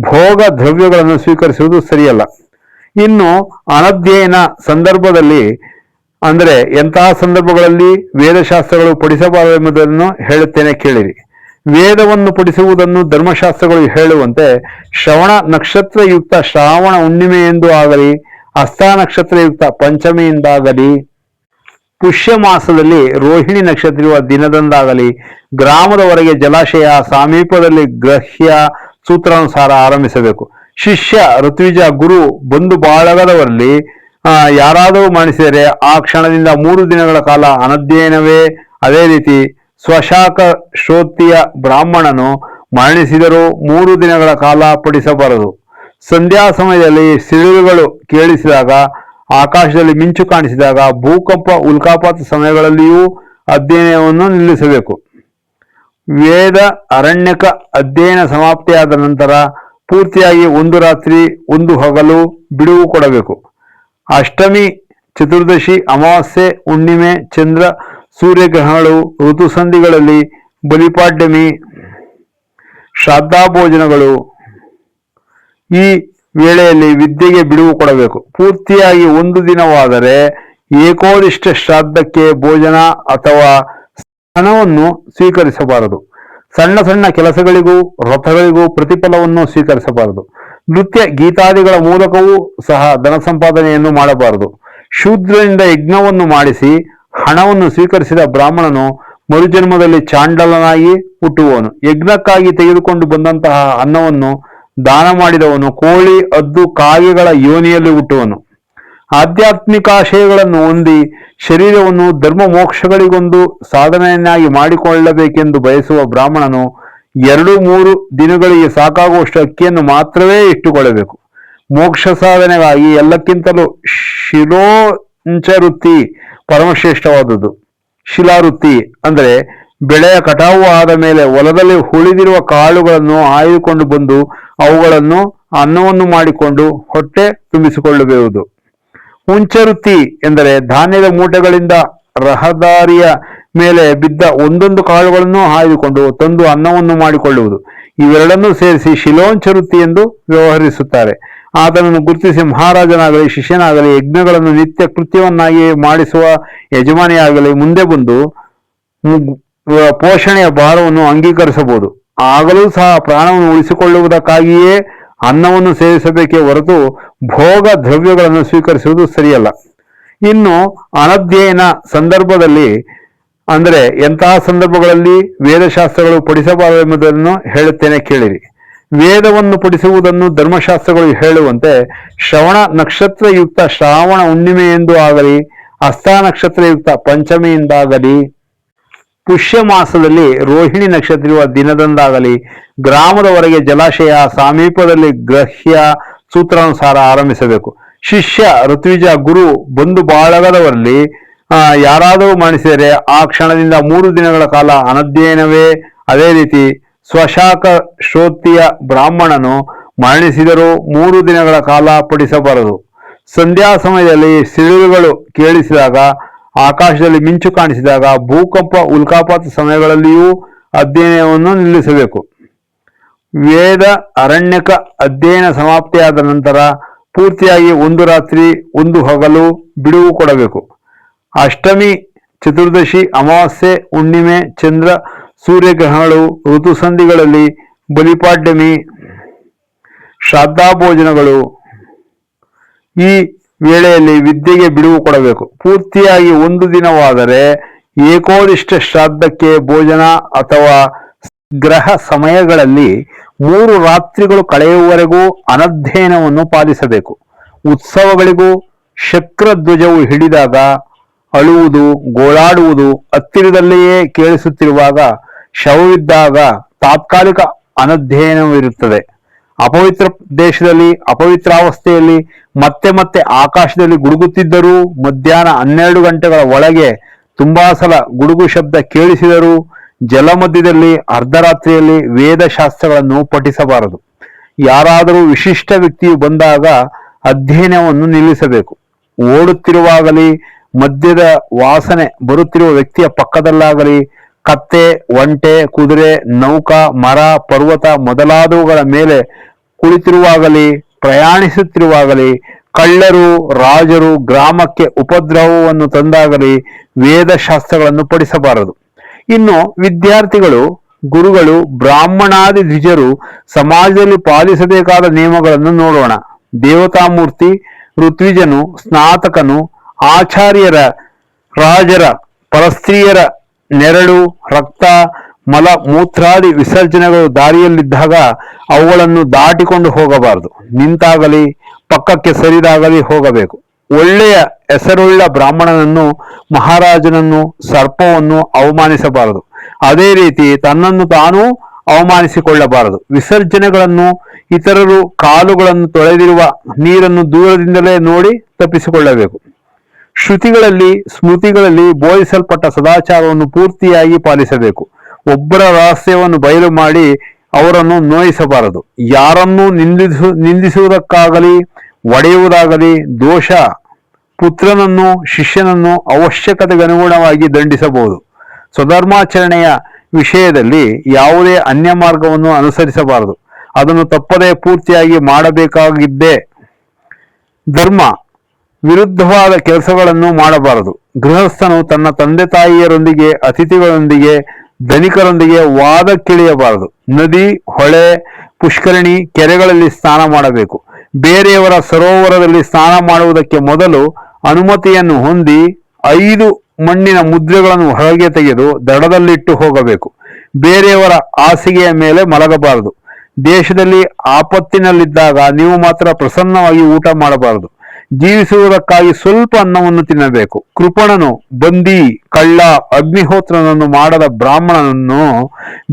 ಭೋಗ ದ್ರವ್ಯಗಳನ್ನು ಸ್ವೀಕರಿಸುವುದು ಸರಿಯಲ್ಲ. ಇನ್ನು ಅನಧ್ಯಯನ ಸಂದರ್ಭದಲ್ಲಿ ಅಂದರೆ ಎಂತಹ ಸಂದರ್ಭಗಳಲ್ಲಿ ವೇದಶಾಸ್ತ್ರಗಳು ಪಠಿಸಬಾರದೆಂಬುದನ್ನು ಹೇಳುತ್ತೇನೆ ಕೇಳಿರಿ. ವೇದವನ್ನು ಪಠಿಸುವುದನ್ನು ಧರ್ಮಶಾಸ್ತ್ರಗಳು ಹೇಳುವಂತೆ ಶ್ರವಣ ನಕ್ಷತ್ರಯುಕ್ತ ಶ್ರಾವಣ ಹುಣ್ಣಿಮೆಯೆಂದು ಆಗಲಿ, ಹಸ್ತ ನಕ್ಷತ್ರಯುಕ್ತ ಪಂಚಮಿಯಿಂದಾಗಲಿ, ಪುಷ್ಯ ಮಾಸದಲ್ಲಿ ರೋಹಿಣಿ ನಕ್ಷತ್ರ ಇರುವ ದಿನದಂದಾಗಲಿ ಗ್ರಾಮದ ಹೊರಗೆ ಜಲಾಶಯ ಸಮೀಪದಲ್ಲಿ ಗ್ರಹ್ಯ ಸೂತ್ರಾನುಸಾರ ಆರಂಭಿಸಬೇಕು. ಶಿಷ್ಯ, ಋತ್ವಿಜ, ಗುರು, ಬಂಧು ಬಾಳಗದವರಲ್ಲಿ ಯಾರಾದರೂ ಮರಣಿಸಿದರೆ ಆ ಕ್ಷಣದಿಂದ 3 ದಿನಗಳ ಕಾಲ ಅನಧ್ಯಯನವೇ. ಅದೇ ರೀತಿ ಸ್ವಶಾಖ ಶ್ರೋತ್ರಿಯ ಬ್ರಾಹ್ಮಣನು ಮರಣಿಸಿದರೂ 3 ದಿನಗಳ ಕಾಲ ಪಠಿಸಬಾರದು. ಸಂಧ್ಯಾ ಸಮಯದಲ್ಲಿ ಸಿಡಿಲುಗಳು ಕೇಳಿಸಿದಾಗ, ಆಕಾಶದಲ್ಲಿ ಮಿಂಚು ಕಾಣಿಸಿದಾಗ, ಭೂಕಂಪ ಉಲ್ಕಾಪಾತ ಸಮಯಗಳಲ್ಲಿಯೂ ಅಧ್ಯಯನವನ್ನು ನಿಲ್ಲಿಸಬೇಕು. ವೇದ ಅರಣ್ಯಕ ಅಧ್ಯಯನ ಸಮಾಪ್ತಿಯಾದ ನಂತರ ಪೂರ್ತಿಯಾಗಿ 1 ರಾತ್ರಿ 1 ಹಗಲು ಬಿಡುವು ಕೊಡಬೇಕು. ಅಷ್ಟಮಿ, ಚತುರ್ದಶಿ, ಅಮಾವಾಸ್ಯೆ, ಹುಣ್ಣಿಮೆ, ಚಂದ್ರ ಸೂರ್ಯಗ್ರಹಣಗಳು, ಋತುಸಂಧಿಗಳಲ್ಲಿ, ಬಲಿಪಾಡ್ಯಮಿ, ಶ್ರಾದ್ದಾಭೋಜನಗಳು ಈ ವೇಳೆಯಲ್ಲಿ ವಿದ್ಯೆಗೆ ಬಿಡುವು ಕೊಡಬೇಕು. ಪೂರ್ತಿಯಾಗಿ 1 ದಿನವಾದರೆ ಏಕೋದಿಷ್ಟ ಶ್ರಾದ್ದಕ್ಕೆ ಭೋಜನ ಅಥವಾ ಹಣವನ್ನು ಸ್ವೀಕರಿಸಬಾರದು. ಸಣ್ಣ ಸಣ್ಣ ಕೆಲಸಗಳಿಗೂ ವ್ರತಗಳಿಗೂ ಪ್ರತಿಫಲವನ್ನು ಸ್ವೀಕರಿಸಬಾರದು. ನೃತ್ಯ ಗೀತಾದಿಗಳ ಮೂಲಕವೂ ಸಹ ಧನ ಸಂಪಾದನೆಯನ್ನು ಮಾಡಬಾರದು. ಶೂದ್ರನಿಂದ ಯಜ್ಞವನ್ನು ಮಾಡಿಸಿ ಹಣವನ್ನು ಸ್ವೀಕರಿಸಿದ ಬ್ರಾಹ್ಮಣನು ಮರುಜನ್ಮದಲ್ಲಿ ಚಾಂಡಲನಾಗಿ ಹುಟ್ಟುವವನು. ಯಜ್ಞಕ್ಕಾಗಿ ತೆಗೆದುಕೊಂಡು ಬಂದಂತಹ ಅನ್ನವನ್ನು ದಾನ ಮಾಡಿದವನು ಕೋಳಿ, ಹದ್ದು, ಕಾಗೆಗಳ ಯೋನಿಯಲ್ಲಿ ಹುಟ್ಟುವನು. ಆಧ್ಯಾತ್ಮಿಕಾಶಯಗಳನ್ನು ಹೊಂದಿ ಶರೀರವನ್ನು ಧರ್ಮ ಮೋಕ್ಷಗಳಿಗೊಂದು ಸಾಧನೆಯನ್ನಾಗಿ ಮಾಡಿಕೊಳ್ಳಬೇಕೆಂದು ಬಯಸುವ ಬ್ರಾಹ್ಮಣನು 2-3 ದಿನಗಳಿಗೆ ಸಾಕಾಗುವಷ್ಟು ಅಕ್ಕಿಯನ್ನು ಮಾತ್ರವೇ ಇಟ್ಟುಕೊಳ್ಳಬೇಕು. ಮೋಕ್ಷ ಸಾಧನೆಗಾಗಿ ಎಲ್ಲಕ್ಕಿಂತಲೂ ಶಿಲೋಂಚವೃತ್ತಿ ಪರಮಶ್ರೇಷ್ಠವಾದುದು. ಶಿಲಾವೃತ್ತಿ ಅಂದರೆ ಬೆಳೆಯ ಕಟಾವು ಆದ ಮೇಲೆ ಹೊಲದಲ್ಲಿ ಉಳಿದಿರುವ ಕಾಳುಗಳನ್ನು ಆಯ್ದುಕೊಂಡು ಬಂದು ಅವುಗಳನ್ನು ಅನ್ನವನ್ನು ಮಾಡಿಕೊಂಡು ಹೊಟ್ಟೆ ತುಂಬಿಸಿಕೊಳ್ಳುವುದು. ಉಂಚವೃತ್ತಿ ಎಂದರೆ ಧಾನ್ಯದ ಮೂಟೆಗಳಿಂದ ರಹದಾರಿಯ ಮೇಲೆ ಬಿದ್ದ ಒಂದೊಂದು ಕಾಳುಗಳನ್ನು ಆಯ್ದುಕೊಂಡು ತಂದು ಅನ್ನವನ್ನು ಮಾಡಿಕೊಳ್ಳುವುದು. ಇವೆರಡನ್ನೂ ಸೇರಿಸಿ ಶಿಲೋಂಚವೃತ್ತಿ ಎಂದು ವ್ಯವಹರಿಸುತ್ತಾರೆ. ಆತನನ್ನು ಗುರುತಿಸಿ ಮಹಾರಾಜನಾಗಲಿ ಶಿಷ್ಯನಾಗಲಿ ಯಜ್ಞಗಳನ್ನು ನಿತ್ಯ ಕೃತ್ಯವನ್ನಾಗಿ ಮಾಡಿಸುವ ಯಜಮಾನಿಯಾಗಲಿ ಮುಂದೆ ಬಂದು ಪೋಷಣೆಯ ಭಾರವನ್ನು ಅಂಗೀಕರಿಸಬಹುದು. ಆಗಲೂ ಸಹ ಪ್ರಾಣವನ್ನು ಉಳಿಸಿಕೊಳ್ಳುವುದಕ್ಕಾಗಿಯೇ ಅನ್ನವನ್ನು ಸೇವಿಸಬೇಕೇ ಹೊರತು ಭೋಗ ದ್ರವ್ಯಗಳನ್ನು ಸ್ವೀಕರಿಸುವುದು ಸರಿಯಲ್ಲ. ಇನ್ನು ಅನಧ್ಯಯನ ಸಂದರ್ಭದಲ್ಲಿ ಅಂದರೆ ಎಂತಹ ಸಂದರ್ಭಗಳಲ್ಲಿ ವೇದಶಾಸ್ತ್ರಗಳು ಪಠಿಸಬಾರದೆಂಬುದನ್ನು ಹೇಳುತ್ತೇನೆ ಕೇಳಿರಿ. ವೇದವನ್ನು ಪಠಿಸುವುದನ್ನು ಧರ್ಮಶಾಸ್ತ್ರಗಳು ಹೇಳುವಂತೆ ಶ್ರವಣ ನಕ್ಷತ್ರಯುಕ್ತ ಶ್ರಾವಣ ಹುಣ್ಣಿಮೆಯೆಂದು ಆಗಲಿ, ಹಸ್ತ ನಕ್ಷತ್ರಯುಕ್ತ ಪಂಚಮಿಯಿಂದಾಗಲಿ, ಪುಷ್ಯ ಮಾಸದಲ್ಲಿ ರೋಹಿಣಿ ನಕ್ಷತ್ರ ಇರುವ ದಿನದಂದಾಗಲಿ, ಗ್ರಾಮದ ಹೊರಗೆ ಜಲಾಶಯ ಸಮೀಪದಲ್ಲಿ ಗ್ರಹ್ಯ ಸೂತ್ರಾನುಸಾರ ಆರಂಭಿಸಬೇಕು. ಶಿಷ್ಯ, ಋತ್ವಿಜ, ಗುರು, ಬಂಧು ಬಾಳಗದವರಲ್ಲಿ ಯಾರಾದರೂ ಮರಣಿಸಿದರೆ ಆ ಕ್ಷಣದಿಂದ 3 ದಿನಗಳ ಕಾಲ ಅನಧ್ಯಯನವೇ. ಅದೇ ರೀತಿ ಸ್ವಶಾಖ ಶ್ರೋತ್ರಿಯ ಬ್ರಾಹ್ಮಣನು ಮರಣಿಸಿದರೂ 3 ದಿನಗಳ ಕಾಲ ಪಠಿಸಬಾರದು. ಸಂಧ್ಯಾ ಸಮಯದಲ್ಲಿ ಸಿಡಿಲುಗಳು ಕೇಳಿಸಿದಾಗ, ಆಕಾಶದಲ್ಲಿ ಮಿಂಚು ಕಾಣಿಸಿದಾಗ, ಭೂಕಂಪ ಉಲ್ಕಾಪಾತ ಸಮಯಗಳಲ್ಲಿಯೂ ಅಧ್ಯಯನವನ್ನು ನಿಲ್ಲಿಸಬೇಕು. ವೇದ ಅರಣ್ಯಕ ಅಧ್ಯಯನ ಸಮಾಪ್ತಿಯಾದ ನಂತರ ಪೂರ್ತಿಯಾಗಿ 1 ರಾತ್ರಿ 1 ಹಗಲು ಬಿಡುವು ಕೊಡಬೇಕು. ಅಷ್ಟಮಿ, ಚತುರ್ದಶಿ, ಅಮಾವಾಸ್ಯೆ, ಹುಣ್ಣಿಮೆ, ಚಂದ್ರ ಸೂರ್ಯಗ್ರಹಣಗಳು, ಋತುಸಂಧಿಗಳಲ್ಲಿ, ಬಲಿಪಾಡ್ಯಮಿ, ಶ್ರಾದ್ದಾಭೋಜನಗಳು, ಈ ವೇಳೆಯಲ್ಲಿ ವಿದ್ಯೆಗೆ ಬಿಡುವು ಕೊಡಬೇಕು. ಪೂರ್ತಿಯಾಗಿ 1 ದಿನವಾದರೆ ಏಕೋದಿಷ್ಟ ಶ್ರಾದ್ದಕ್ಕೆ ಭೋಜನ ಅಥವಾ ಗ್ರಹ ಸಮಯಗಳಲ್ಲಿ 3 ರಾತ್ರಿಗಳು ಕಳೆಯುವವರೆಗೂ ಅನಧ್ಯಯನವನ್ನು ಪಾಲಿಸಬೇಕು. ಉತ್ಸವಗಳಿಗೂ ಶಕ್ರಧ್ವಜವು ಹಿಡಿದಾಗ ಅಳುವುದು, ಗೋಳಾಡುವುದು, ಹತ್ತಿರದಲ್ಲಿಯೇ ಕೇಳಿಸುತ್ತಿರುವಾಗ, ಶವವಿದ್ದಾಗ ತಾತ್ಕಾಲಿಕ ಅನಧ್ಯಯನವಿರುತ್ತದೆ. ಅಪವಿತ್ರ ದೇಶದಲ್ಲಿ ಅಪವಿತ್ರಾವಸ್ಥೆಯಲ್ಲಿ ಮತ್ತೆ ಮತ್ತೆ ಆಕಾಶದಲ್ಲಿ ಗುಡುಗುತ್ತಿದ್ದರೂ, ಮಧ್ಯಾಹ್ನ 12 ಗಂಟೆಗಳ ಒಳಗೆ ತುಂಬಾ ಸಲ ಗುಡುಗು ಶಬ್ದ ಕೇಳಿಸಿದರೂ, ಜಲಮಧ್ಯದಲ್ಲಿ ಅರ್ಧರಾತ್ರಿಯಲ್ಲಿ ವೇದಶಾಸ್ತ್ರಗಳನ್ನು ಪಠಿಸಬಾರದು. ಯಾರಾದರೂ ವಿಶಿಷ್ಟ ವ್ಯಕ್ತಿಯು ಬಂದಾಗ ಅಧ್ಯಯನವನ್ನು ನಿಲ್ಲಿಸಬೇಕು. ಓಡುತ್ತಿರುವಾಗಲಿ, ಮದ್ಯದ ವಾಸನೆ ಬರುತ್ತಿರುವ ವ್ಯಕ್ತಿಯ ಪಕ್ಕದಲ್ಲಾಗಲಿ, ಕತ್ತೆ, ಒಂಟೆ, ಕುದುರೆ, ನೌಕ, ಮರ, ಪರ್ವತ ಮೊದಲಾದವುಗಳ ಮೇಲೆ ಕುಳಿತಿರುವಾಗಲಿ, ಪ್ರಯಾಣಿಸುತ್ತಿರುವಾಗಲಿ, ಕಳ್ಳರು, ರಾಜರು ಗ್ರಾಮಕ್ಕೆ ಉಪದ್ರವವನ್ನು ತಂದಾಗಲಿ ವೇದಶಾಸ್ತ್ರಗಳನ್ನು ಪಠಿಸಬಾರದು. ಇನ್ನು ವಿದ್ಯಾರ್ಥಿಗಳು, ಗುರುಗಳು, ಬ್ರಾಹ್ಮಣಾದಿ ದ್ವಿಜರು ಸಮಾಜದಲ್ಲಿ ಪಾಲಿಸಬೇಕಾದ ನಿಯಮಗಳನ್ನು ನೋಡೋಣ. ದೇವತಾಮೂರ್ತಿ, ಋತ್ವಿಜನು, ಸ್ನಾತಕನು, ಆಚಾರ್ಯರ, ರಾಜರ, ಪರಸ್ತ್ರೀಯರ ನೆರಳು, ರಕ್ತ, ಮಲ ಮೂತ್ರಾದಿ ವಿಸರ್ಜನೆಗಳು ದಾರಿಯಲ್ಲಿದ್ದಾಗ ಅವುಗಳನ್ನು ದಾಟಿಕೊಂಡು ಹೋಗಬಾರದು. ನಿಂತಾಗಲಿ ಪಕ್ಕಕ್ಕೆ ಸರಿದಾಗಲಿ ಹೋಗಬೇಕು. ಒಳ್ಳೆಯ ಹೆಸರುಳ್ಳ ಬ್ರಾಹ್ಮಣನನ್ನು, ಮಹಾರಾಜನನ್ನು, ಸರ್ಪವನ್ನು ಅವಮಾನಿಸಬಾರದು. ಅದೇ ರೀತಿ ತನ್ನನ್ನು ತಾನೂ ಅವಮಾನಿಸಿಕೊಳ್ಳಬಾರದು. ವಿಸರ್ಜನೆಗಳನ್ನು, ಇತರರು ಕಾಲುಗಳನ್ನು ತೊಳೆದಿರುವ ನೀರನ್ನು ದೂರದಿಂದಲೇ ನೋಡಿ ತಪ್ಪಿಸಿಕೊಳ್ಳಬೇಕು. ಶ್ರುತಿಗಳಲ್ಲಿ, ಸ್ಮೃತಿಗಳಲ್ಲಿ ಬೋಧಿಸಲ್ಪಟ್ಟ ಸದಾಚಾರವನ್ನು ಪೂರ್ತಿಯಾಗಿ ಪಾಲಿಸಬೇಕು. ಒಬ್ಬರ ರಹಸ್ಯವನ್ನು ಬಯಲು ಮಾಡಿ ಅವರನ್ನು ನೋಯಿಸಬಾರದು. ಯಾರನ್ನೂ ನಿಂದಿಸುವುದಕ್ಕಾಗಲಿ ಒಡೆಯುವುದಾಗಲಿ ದೋಷ. ಪುತ್ರನನ್ನು, ಶಿಷ್ಯನನ್ನು ಅವಶ್ಯಕತೆಗೆ ಅನುಗುಣವಾಗಿ ದಂಡಿಸಬಹುದು. ಸ್ವಧರ್ಮಾಚರಣೆಯ ವಿಷಯದಲ್ಲಿ ಯಾವುದೇ ಅನ್ಯ ಮಾರ್ಗವನ್ನು ಅನುಸರಿಸಬಾರದು. ಅದನ್ನು ತಪ್ಪದೇ ಪೂರ್ತಿಯಾಗಿ ಮಾಡಬೇಕಾಗಿದ್ದೇ. ಧರ್ಮ ವಿರುದ್ಧವಾದ ಕೆಲಸಗಳನ್ನು ಮಾಡಬಾರದು. ಗೃಹಸ್ಥನು ತನ್ನ ತಂದೆ ತಾಯಿಯರೊಂದಿಗೆ, ಅತಿಥಿಗಳೊಂದಿಗೆ, ಧನಿಕರೊಂದಿಗೆ ವಾದಕ್ಕಿಳಿಯಬಾರದು. ನದಿ, ಹೊಳೆ, ಪುಷ್ಕರಣಿ, ಕೆರೆಗಳಲ್ಲಿ ಸ್ನಾನ ಮಾಡಬೇಕು. ಬೇರೆಯವರ ಸರೋವರದಲ್ಲಿ ಸ್ನಾನ ಮಾಡುವುದಕ್ಕೆ ಮೊದಲು ಅನುಮತಿಯನ್ನು ಹೊಂದಿ 5 ಮಣ್ಣಿನ ಮುದ್ರೆಗಳನ್ನು ಹೊರಗೆ ತೆಗೆದು ದಡದಲ್ಲಿಟ್ಟು ಹೋಗಬೇಕು. ಬೇರೆಯವರ ಹಾಸಿಗೆಯ ಮೇಲೆ ಮಲಗಬಾರದು. ದೇಶದಲ್ಲಿ ಆಪತ್ತಿನಲ್ಲಿದ್ದಾಗ ನೀವು ಮಾತ್ರ ಪ್ರಸನ್ನವಾಗಿ ಊಟ ಮಾಡಬಾರದು. ಜೀವಿಸುವುದಕ್ಕಾಗಿ ಸ್ವಲ್ಪ ಅನ್ನವನ್ನು ತಿನ್ನಬೇಕು. ಕೃಪಣನು, ಬಂದಿ, ಕಳ್ಳ, ಅಗ್ನಿಹೋತ್ರನನ್ನು ಮಾಡದ ಬ್ರಾಹ್ಮಣನನ್ನು,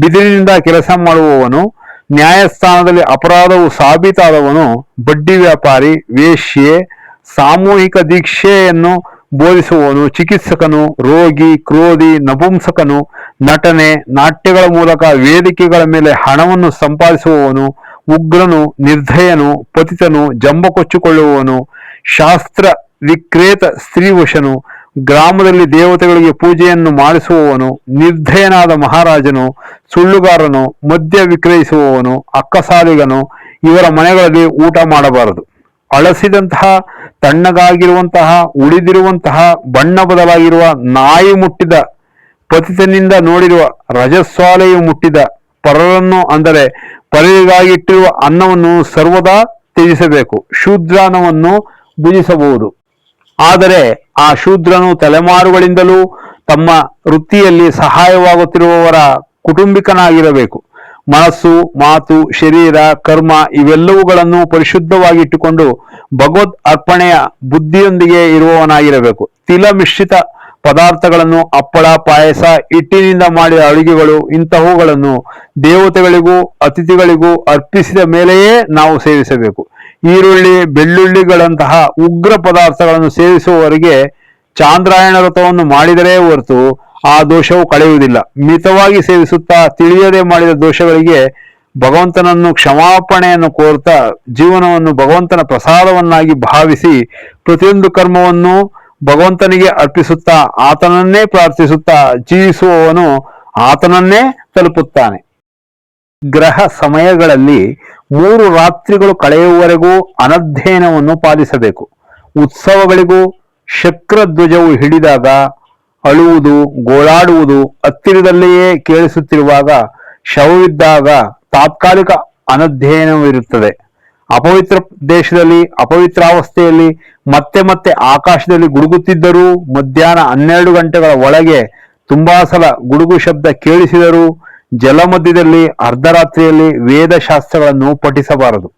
ಬಿದಿರಿನಿಂದ ಕೆಲಸ ಮಾಡುವವನು, ನ್ಯಾಯಸ್ಥಾನದಲ್ಲಿ ಅಪರಾಧವು ಸಾಬೀತಾದವನು, ಬಡ್ಡಿ ವ್ಯಾಪಾರಿ, ವೇಶ್ಯೆ, ಸಾಮೂಹಿಕ ದೀಕ್ಷೆಯನ್ನು ಬೋಧಿಸುವವನು, ಚಿಕಿತ್ಸಕನು, ರೋಗಿ, ಕ್ರೋಧಿ, ನಪುಂಸಕನು, ನಟನೆ, ನಾಟ್ಯಗಳ ಮೂಲಕ ವೇದಿಕೆಗಳ ಮೇಲೆ ಹಣವನ್ನು ಸಂಪಾದಿಸುವವನು, ಉಗ್ರನು, ನಿರ್ಧಯನು, ಪತಿತನು, ಜಂಬ ಕೊಚ್ಚಿಕೊಳ್ಳುವವನು, ಶಾಸ್ತ್ರ ವಿಕ್ರೇತ ಸ್ತ್ರೀವಶನು, ಗ್ರಾಮದಲ್ಲಿ ದೇವತೆಗಳಿಗೆ ಪೂಜೆಯನ್ನು ಮಾಡಿಸುವವನು, ನಿರ್ಧಯನಾದ ಮಹಾರಾಜನು, ಸುಳ್ಳುಗಾರನು, ಮದ್ಯ ವಿಕ್ರಯಿಸುವವನು, ಅಕ್ಕಸಾಲಿಗನು, ಇವರ ಮನೆಗಳಲ್ಲಿ ಊಟ ಮಾಡಬಾರದು. ಅಳಸಿದಂತಹ, ತಣ್ಣಗಾಗಿರುವಂತಹ, ಉಳಿದಿರುವಂತಹ, ಬಣ್ಣ ಬದಲಾಗಿರುವ, ನಾಯಿ ಮುಟ್ಟಿದ, ಪತಿತನಿಂದ ನೋಡಿರುವ, ರಜಸ್ವಾಲೆಯು ಮುಟ್ಟಿದ, ಪರರನ್ನು ಅಂದರೆ ಪರರಿಗಾಗಿಟ್ಟಿರುವ ಅನ್ನವನ್ನು ಸರ್ವದಾ ತ್ಯಜಿಸಬೇಕು. ಶೂದ್ರಾನ್ನವನ್ನು ಭುಜಿಸಬಹುದು. ಆದರೆ ಆ ಶೂದ್ರನು ತಲೆಮಾರುಗಳಿಂದಲೂ ತಮ್ಮ ವೃತ್ತಿಯಲ್ಲಿ ಸಹಾಯವಾಗುತ್ತಿರುವವರ ಕುಟುಂಬಿಕನಾಗಿರಬೇಕು. ಮನಸ್ಸು, ಮಾತು, ಶರೀರ, ಕರ್ಮ ಇವೆಲ್ಲವುಗಳನ್ನು ಪರಿಶುದ್ಧವಾಗಿಟ್ಟುಕೊಂಡು ಭಗವದ್ ಅರ್ಪಣೆಯ ಬುದ್ಧಿಯೊಂದಿಗೆ ಇರುವವನಾಗಿರಬೇಕು. ತಿಲ ಮಿಶ್ರಿತ ಪದಾರ್ಥಗಳನ್ನು, ಹಪ್ಪಳ, ಪಾಯಸ, ಹಿಟ್ಟಿನಿಂದ ಮಾಡಿದ ಅಡುಗೆಗಳು ಇಂತಹವುಗಳನ್ನು ದೇವತೆಗಳಿಗೂ ಅತಿಥಿಗಳಿಗೂ ಅರ್ಪಿಸಿದ ಮೇಲೆಯೇ ನಾವು ಸೇವಿಸಬೇಕು. ಈರುಳ್ಳಿ, ಬೆಳ್ಳುಳ್ಳಿಗಳಂತಹ ಉಗ್ರ ಪದಾರ್ಥಗಳನ್ನು ಸೇವಿಸುವವರಿಗೆ ಚಾಂದ್ರಾಯಣ ವ್ರತವನ್ನು ಮಾಡಿದರೇ ಹೊರತು ಆ ದೋಷವು ಕಳೆಯುವುದಿಲ್ಲ. ಮಿತವಾಗಿ ಸೇವಿಸುತ್ತಾ ತಿಳಿಯದೆ ಮಾಡಿದ ದೋಷಗಳಿಗೆ ಭಗವಂತನನ್ನು ಕ್ಷಮಾಪಣೆಯನ್ನು ಕೋರುತ್ತಾ ಜೀವನವನ್ನು ಭಗವಂತನ ಪ್ರಸಾದವನ್ನಾಗಿ ಭಾವಿಸಿ ಪ್ರತಿಯೊಂದು ಕರ್ಮವನ್ನು ಭಗವಂತನಿಗೆ ಅರ್ಪಿಸುತ್ತಾ ಆತನನ್ನೇ ಪ್ರಾರ್ಥಿಸುತ್ತಾ ಜೀವಿಸುವವನು ಆತನನ್ನೇ ತಲುಪುತ್ತಾನೆ. ಗ್ರಹ ಸಮಯಗಳಲ್ಲಿ 3 ರಾತ್ರಿಗಳು ಕಳೆಯುವವರೆಗೂ ಅನಧ್ಯಯನವನ್ನು ಪಾಲಿಸಬೇಕು. ಉತ್ಸವಗಳಿಗೂ ಶಕ್ರಧ್ವಜವು ಹಿಡಿದಾಗ ಅಳುವುದು, ಗೋಳಾಡುವುದು ಹತ್ತಿರದಲ್ಲಿಯೇ ಕೇಳಿಸುತ್ತಿರುವಾಗ, ಶವವಿದ್ದಾಗ ತಾತ್ಕಾಲಿಕ ಅನಧ್ಯಯನವಿರುತ್ತದೆ. ಅಪವಿತ್ರ ದೇಶದಲ್ಲಿ ಅಪವಿತ್ರಾವಸ್ಥೆಯಲ್ಲಿ ಮತ್ತೆ ಮತ್ತೆ ಆಕಾಶದಲ್ಲಿ ಗುಡುಗುತ್ತಿದ್ದರೂ, ಮಧ್ಯಾಹ್ನ 12 ಗಂಟೆಗಳ ಒಳಗೆ ತುಂಬಾ ಸಲ ಗುಡುಗು ಶಬ್ದ ಕೇಳಿಸಿದರೂ, ಜಲಮಧ್ಯದಲ್ಲಿ ಅರ್ಧರಾತ್ರಿಯಲ್ಲಿ ವೇದಶಾಸ್ತ್ರಗಳನ್ನು ಪಠಿಸಬಾರದು.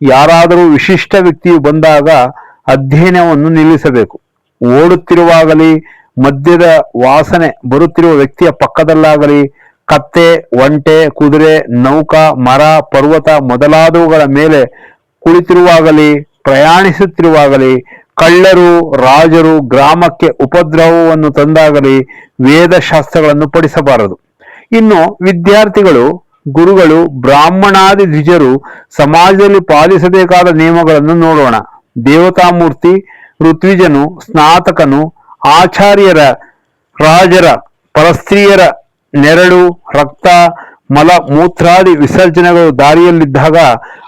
ಯಾರಾದರೂ ವಿಶಿಷ್ಟ ವ್ಯಕ್ತಿಯು ಬಂದಾಗ ಅಧ್ಯಯನವನ್ನು ನಿಲ್ಲಿಸಬೇಕು. ಓಡುತ್ತಿರುವಾಗಲಿ, ಮದ್ಯದ ವಾಸನೆ ಬರುತ್ತಿರುವ ವ್ಯಕ್ತಿಯ ಪಕ್ಕದಲ್ಲಾಗಲಿ, ಕತ್ತೆ, ಒಂಟೆ, ಕುದುರೆ, ನೌಕಾ, ಮರ, ಪರ್ವತ ಮೊದಲಾದವುಗಳ ಮೇಲೆ ಕುಳಿತಿರುವಾಗಲಿ, ಪ್ರಯಾಣಿಸುತ್ತಿರುವಾಗಲಿ, ಕಳ್ಳರು, ರಾಜರು ಗ್ರಾಮಕ್ಕೆ ಉಪದ್ರವವನ್ನು ತಂದಾಗಲಿ ವೇದಶಾಸ್ತ್ರಗಳನ್ನು ಪಠಿಸಬಾರದು. ಇನ್ನು ವಿದ್ಯಾರ್ಥಿಗಳು, ಗುರುಗಳು, ಬ್ರಾಹ್ಮಣಾದಿ ದ್ವಿಜರು ಸಮಾಜದಲ್ಲಿ ಪಾಲಿಸಬೇಕಾದ ನಿಯಮಗಳನ್ನು ನೋಡೋಣ. ದೇವತಾಮೂರ್ತಿ, ಋತ್ವಿಜನು, ಸ್ನಾತಕನು, ಆಚಾರ್ಯರ, ರಾಜರ, ಪರಸ್ತ್ರೀಯರ ನೆರಳು, ರಕ್ತ, ಮಲ, ಮೂತ್ರಾದಿ ವಿಸರ್ಜನೆಗಳು ದಾರಿಯಲ್ಲಿದ್ದಾಗ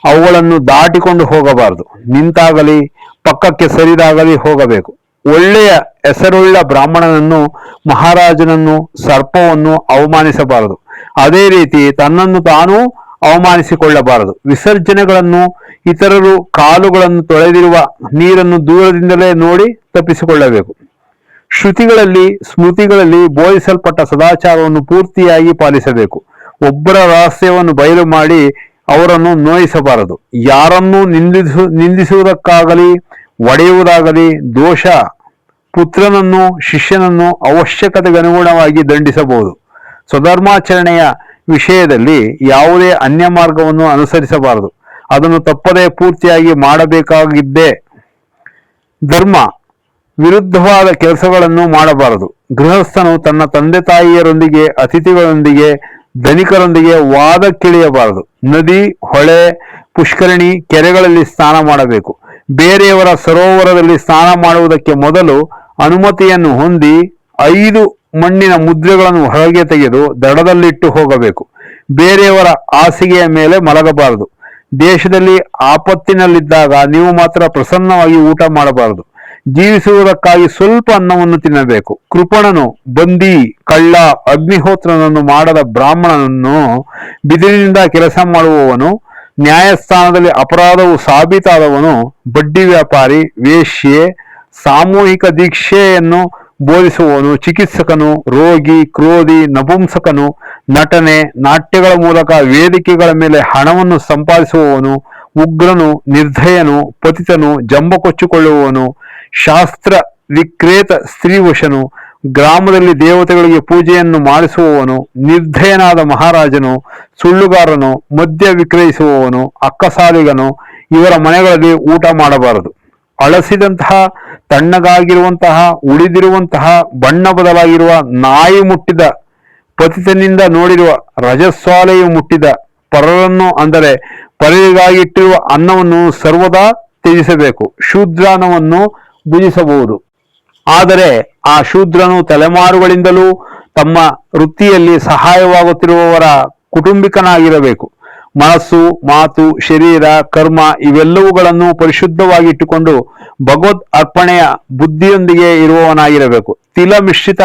ಅವುಗಳನ್ನು ದಾಟಿಕೊಂಡು ಹೋಗಬಾರದು. ನಿಂತಾಗಲಿ, ಪಕ್ಕಕ್ಕೆ ಸರಿದಾಗಲಿ ಹೋಗಬೇಕು. ಒಳ್ಳೆಯ ಹೆಸರುಳ್ಳ ಬ್ರಾಹ್ಮಣನನ್ನು, ಮಹಾರಾಜನನ್ನು, ಸರ್ಪವನ್ನು ಅವಮಾನಿಸಬಾರದು. ಅದೇ ರೀತಿ ತನ್ನನ್ನು ತಾನೂ ಅವಮಾನಿಸಿಕೊಳ್ಳಬಾರದು. ವಿಸರ್ಜನೆಗಳನ್ನು, ಇತರರು ಕಾಲುಗಳನ್ನು ತೊಳೆದಿರುವ ನೀರನ್ನು ದೂರದಿಂದಲೇ ನೋಡಿ ತಪ್ಪಿಸಿಕೊಳ್ಳಬೇಕು. ಶ್ರುತಿಗಳಲ್ಲಿ, ಸ್ಮೃತಿಗಳಲ್ಲಿ ಬೋಧಿಸಲ್ಪಟ್ಟ ಸದಾಚಾರವನ್ನು ಪೂರ್ತಿಯಾಗಿ ಪಾಲಿಸಬೇಕು. ಒಬ್ಬರ ರಹಸ್ಯವನ್ನು ಬಯಲು ಮಾಡಿ ಅವರನ್ನು ನೋಯಿಸಬಾರದು. ಯಾರನ್ನೂ ನಿಂದಿಸುವುದಕ್ಕಾಗಲಿ, ಒಡೆಯುವುದಾಗಲಿ ದೋಷ. ಪುತ್ರನನ್ನು, ಶಿಷ್ಯನನ್ನು ಅವಶ್ಯಕತೆಗನುಗುಣವಾಗಿ ದಂಡಿಸಬಹುದು. ಸ್ವಧರ್ಮಾಚರಣೆಯ ವಿಷಯದಲ್ಲಿ ಯಾವುದೇ ಅನ್ಯ ಮಾರ್ಗವನ್ನು ಅನುಸರಿಸಬಾರದು. ಅದನ್ನು ತಪ್ಪದೇ ಪೂರ್ತಿಯಾಗಿ ಮಾಡಬೇಕಾಗಿದ್ದೇ. ಧರ್ಮ ವಿರುದ್ಧವಾದ ಕೆಲಸಗಳನ್ನು ಮಾಡಬಾರದು. ಗೃಹಸ್ಥನು ತನ್ನ ತಂದೆ ತಾಯಿಯರೊಂದಿಗೆ, ಅತಿಥಿಗಳೊಂದಿಗೆ, ಧನಿಕರೊಂದಿಗೆ ವಾದಕ್ಕಿಳಿಯಬಾರದು. ನದಿ, ಹೊಳೆ, ಪುಷ್ಕರಣಿ, ಕೆರೆಗಳಲ್ಲಿ ಸ್ನಾನ ಮಾಡಬೇಕು. ಬೇರೆಯವರ ಸರೋವರದಲ್ಲಿ ಸ್ನಾನ ಮಾಡುವುದಕ್ಕೆ ಮೊದಲು ಅನುಮತಿಯನ್ನು ಹೊಂದಿ 5 ಮಣ್ಣಿನ ಮುದ್ರೆಗಳನ್ನು ಹೊರಗೆ ತೆಗೆದು ದಡದಲ್ಲಿಟ್ಟು ಹೋಗಬೇಕು. ಬೇರೆಯವರ ಹಾಸಿಗೆಯ ಮೇಲೆ ಮಲಗಬಾರದು. ದೇಶದಲ್ಲಿ ಆಪತ್ತಿನಲ್ಲಿದ್ದಾಗ ನೀವು ಮಾತ್ರ ಪ್ರಸನ್ನವಾಗಿ ಊಟ ಮಾಡಬಾರದು. ಜೀವಿಸುವುದಕ್ಕಾಗಿ ಸ್ವಲ್ಪ ಅನ್ನವನ್ನು ತಿನ್ನಬೇಕು. ಕೃಪಣನು, ಬಂದಿ, ಕಳ್ಳ, ಅಗ್ನಿಹೋತ್ರನನ್ನು ಮಾಡದ ಬ್ರಾಹ್ಮಣನನ್ನು, ಬಿದಿರಿನಿಂದ ಕೆಲಸ ಮಾಡುವವನು, ನ್ಯಾಯಸ್ಥಾನದಲ್ಲಿ ಅಪರಾಧವು ಸಾಬೀತಾದವನು, ಬಡ್ಡಿ ವ್ಯಾಪಾರಿ, ವೇಶ್ಯೆ, ಸಾಮೂಹಿಕ ದೀಕ್ಷೆಯನ್ನು ಬೋಧಿಸುವವನು, ಚಿಕಿತ್ಸಕನು, ರೋಗಿ, ಕ್ರೋಧಿ, ನಪುಂಸಕನು, ನಟನೆ, ನಾಟ್ಯಗಳ ಮೂಲಕ ವೇದಿಕೆಗಳ ಮೇಲೆ ಹಣವನ್ನು ಸಂಪಾದಿಸುವವನು, ಉಗ್ರನು, ನಿರ್ದಯನು, ಪತಿತನು, ಜಂಬ ಕೊಚ್ಚಿಕೊಳ್ಳುವವನು, ಶಾಸ್ತ್ರ ವಿಕ್ರೇತ ಸ್ತ್ರೀವಶನು, ಗ್ರಾಮದಲ್ಲಿ ದೇವತೆಗಳಿಗೆ ಪೂಜೆಯನ್ನು ಮಾಡಿಸುವವನು, ನಿರ್ದಯನಾದ ಮಹಾರಾಜನು, ಸುಳ್ಳುಗಾರನು, ಮದ್ಯ ವಿಕ್ರಯಿಸುವವನು, ಅಕ್ಕಸಾಲಿಗನು ಇವರ ಮನೆಗಳಲ್ಲಿ ಊಟ ಮಾಡಬಾರದು. ಅಳಸಿದಂತಹ, ತಣ್ಣಗಾಗಿರುವಂತಹ, ಉಳಿದಿರುವಂತಹ, ಬಣ್ಣ ಬದಲಾಗಿರುವ, ನಾಯಿ ಮುಟ್ಟಿದ, ಪತಿತನಿಂದ ನೋಡಿರುವ, ರಜಸ್ವಾಲೆಯು ಮುಟ್ಟಿದ, ಪರರನ್ನು ಅಂದರೆ ಪರರಿಗಾಗಿಟ್ಟಿರುವ ಅನ್ನವನ್ನು ಸರ್ವದಾ ತ್ಯಜಿಸಬೇಕು. ಶೂದ್ರಾನ್ನವನ್ನು ಭುಜಿಸಬಹುದು. ಆದರೆ ಆ ಶೂದ್ರನು ತಲೆಮಾರುಗಳಿಂದಲೂ ತಮ್ಮ ವೃತ್ತಿಯಲ್ಲಿ ಸಹಾಯವಾಗುತ್ತಿರುವವರ ಕುಟುಂಬಿಕನಾಗಿರಬೇಕು. ಮನಸ್ಸು, ಮಾತು, ಶರೀರ, ಕರ್ಮ ಇವೆಲ್ಲವುಗಳನ್ನು ಪರಿಶುದ್ಧವಾಗಿ ಇಟ್ಟುಕೊಂಡು ಭಗವದ್ ಅರ್ಪಣೆಯ ಬುದ್ಧಿಯೊಂದಿಗೆ ಇರುವವನಾಗಿರಬೇಕು. ತಿಲ ಮಿಶ್ರಿತ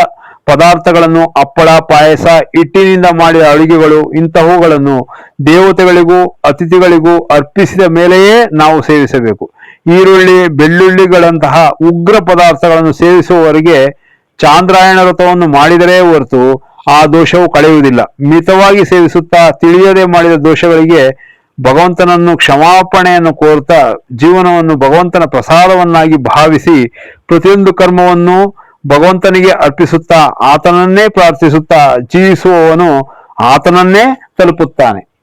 ಪದಾರ್ಥಗಳನ್ನು, ಹಪ್ಪಳ, ಪಾಯಸ, ಹಿಟ್ಟಿನಿಂದ ಮಾಡಿದ ಅಡುಗೆಗಳು ಇಂತಹವುಗಳನ್ನು ದೇವತೆಗಳಿಗೂ ಅತಿಥಿಗಳಿಗೂ ಅರ್ಪಿಸಿದ ಮೇಲೆಯೇ ನಾವು ಸೇವಿಸಬೇಕು. ಈರುಳ್ಳಿ, ಬೆಳ್ಳುಳ್ಳಿಗಳಂತಹ ಉಗ್ರ ಪದಾರ್ಥಗಳನ್ನು ಸೇವಿಸುವವರಿಗೆ ಚಾಂದ್ರಾಯಣ ವ್ರತವನ್ನು ಮಾಡಿದರೇ ಹೊರತು ಆ ದೋಷವು ಕಳೆಯುವುದಿಲ್ಲ. ಮಿತವಾಗಿ ಸೇವಿಸುತ್ತಾ ತಿಳಿಯದೆ ಮಾಡಿದ ದೋಷಗಳಿಗೆ ಭಗವಂತನನ್ನು ಕ್ಷಮಾಪಣೆಯನ್ನು ಕೋರುತ್ತಾ ಜೀವನವನ್ನು ಭಗವಂತನ ಪ್ರಸಾದವನ್ನಾಗಿ ಭಾವಿಸಿ ಪ್ರತಿಯೊಂದು ಕರ್ಮವನ್ನು ಭಗವಂತನಿಗೆ ಅರ್ಪಿಸುತ್ತಾ ಆತನನ್ನೇ ಪ್ರಾರ್ಥಿಸುತ್ತಾ ಜೀವಿಸುವವನು ಆತನನ್ನೇ ತಲುಪುತ್ತಾನೆ.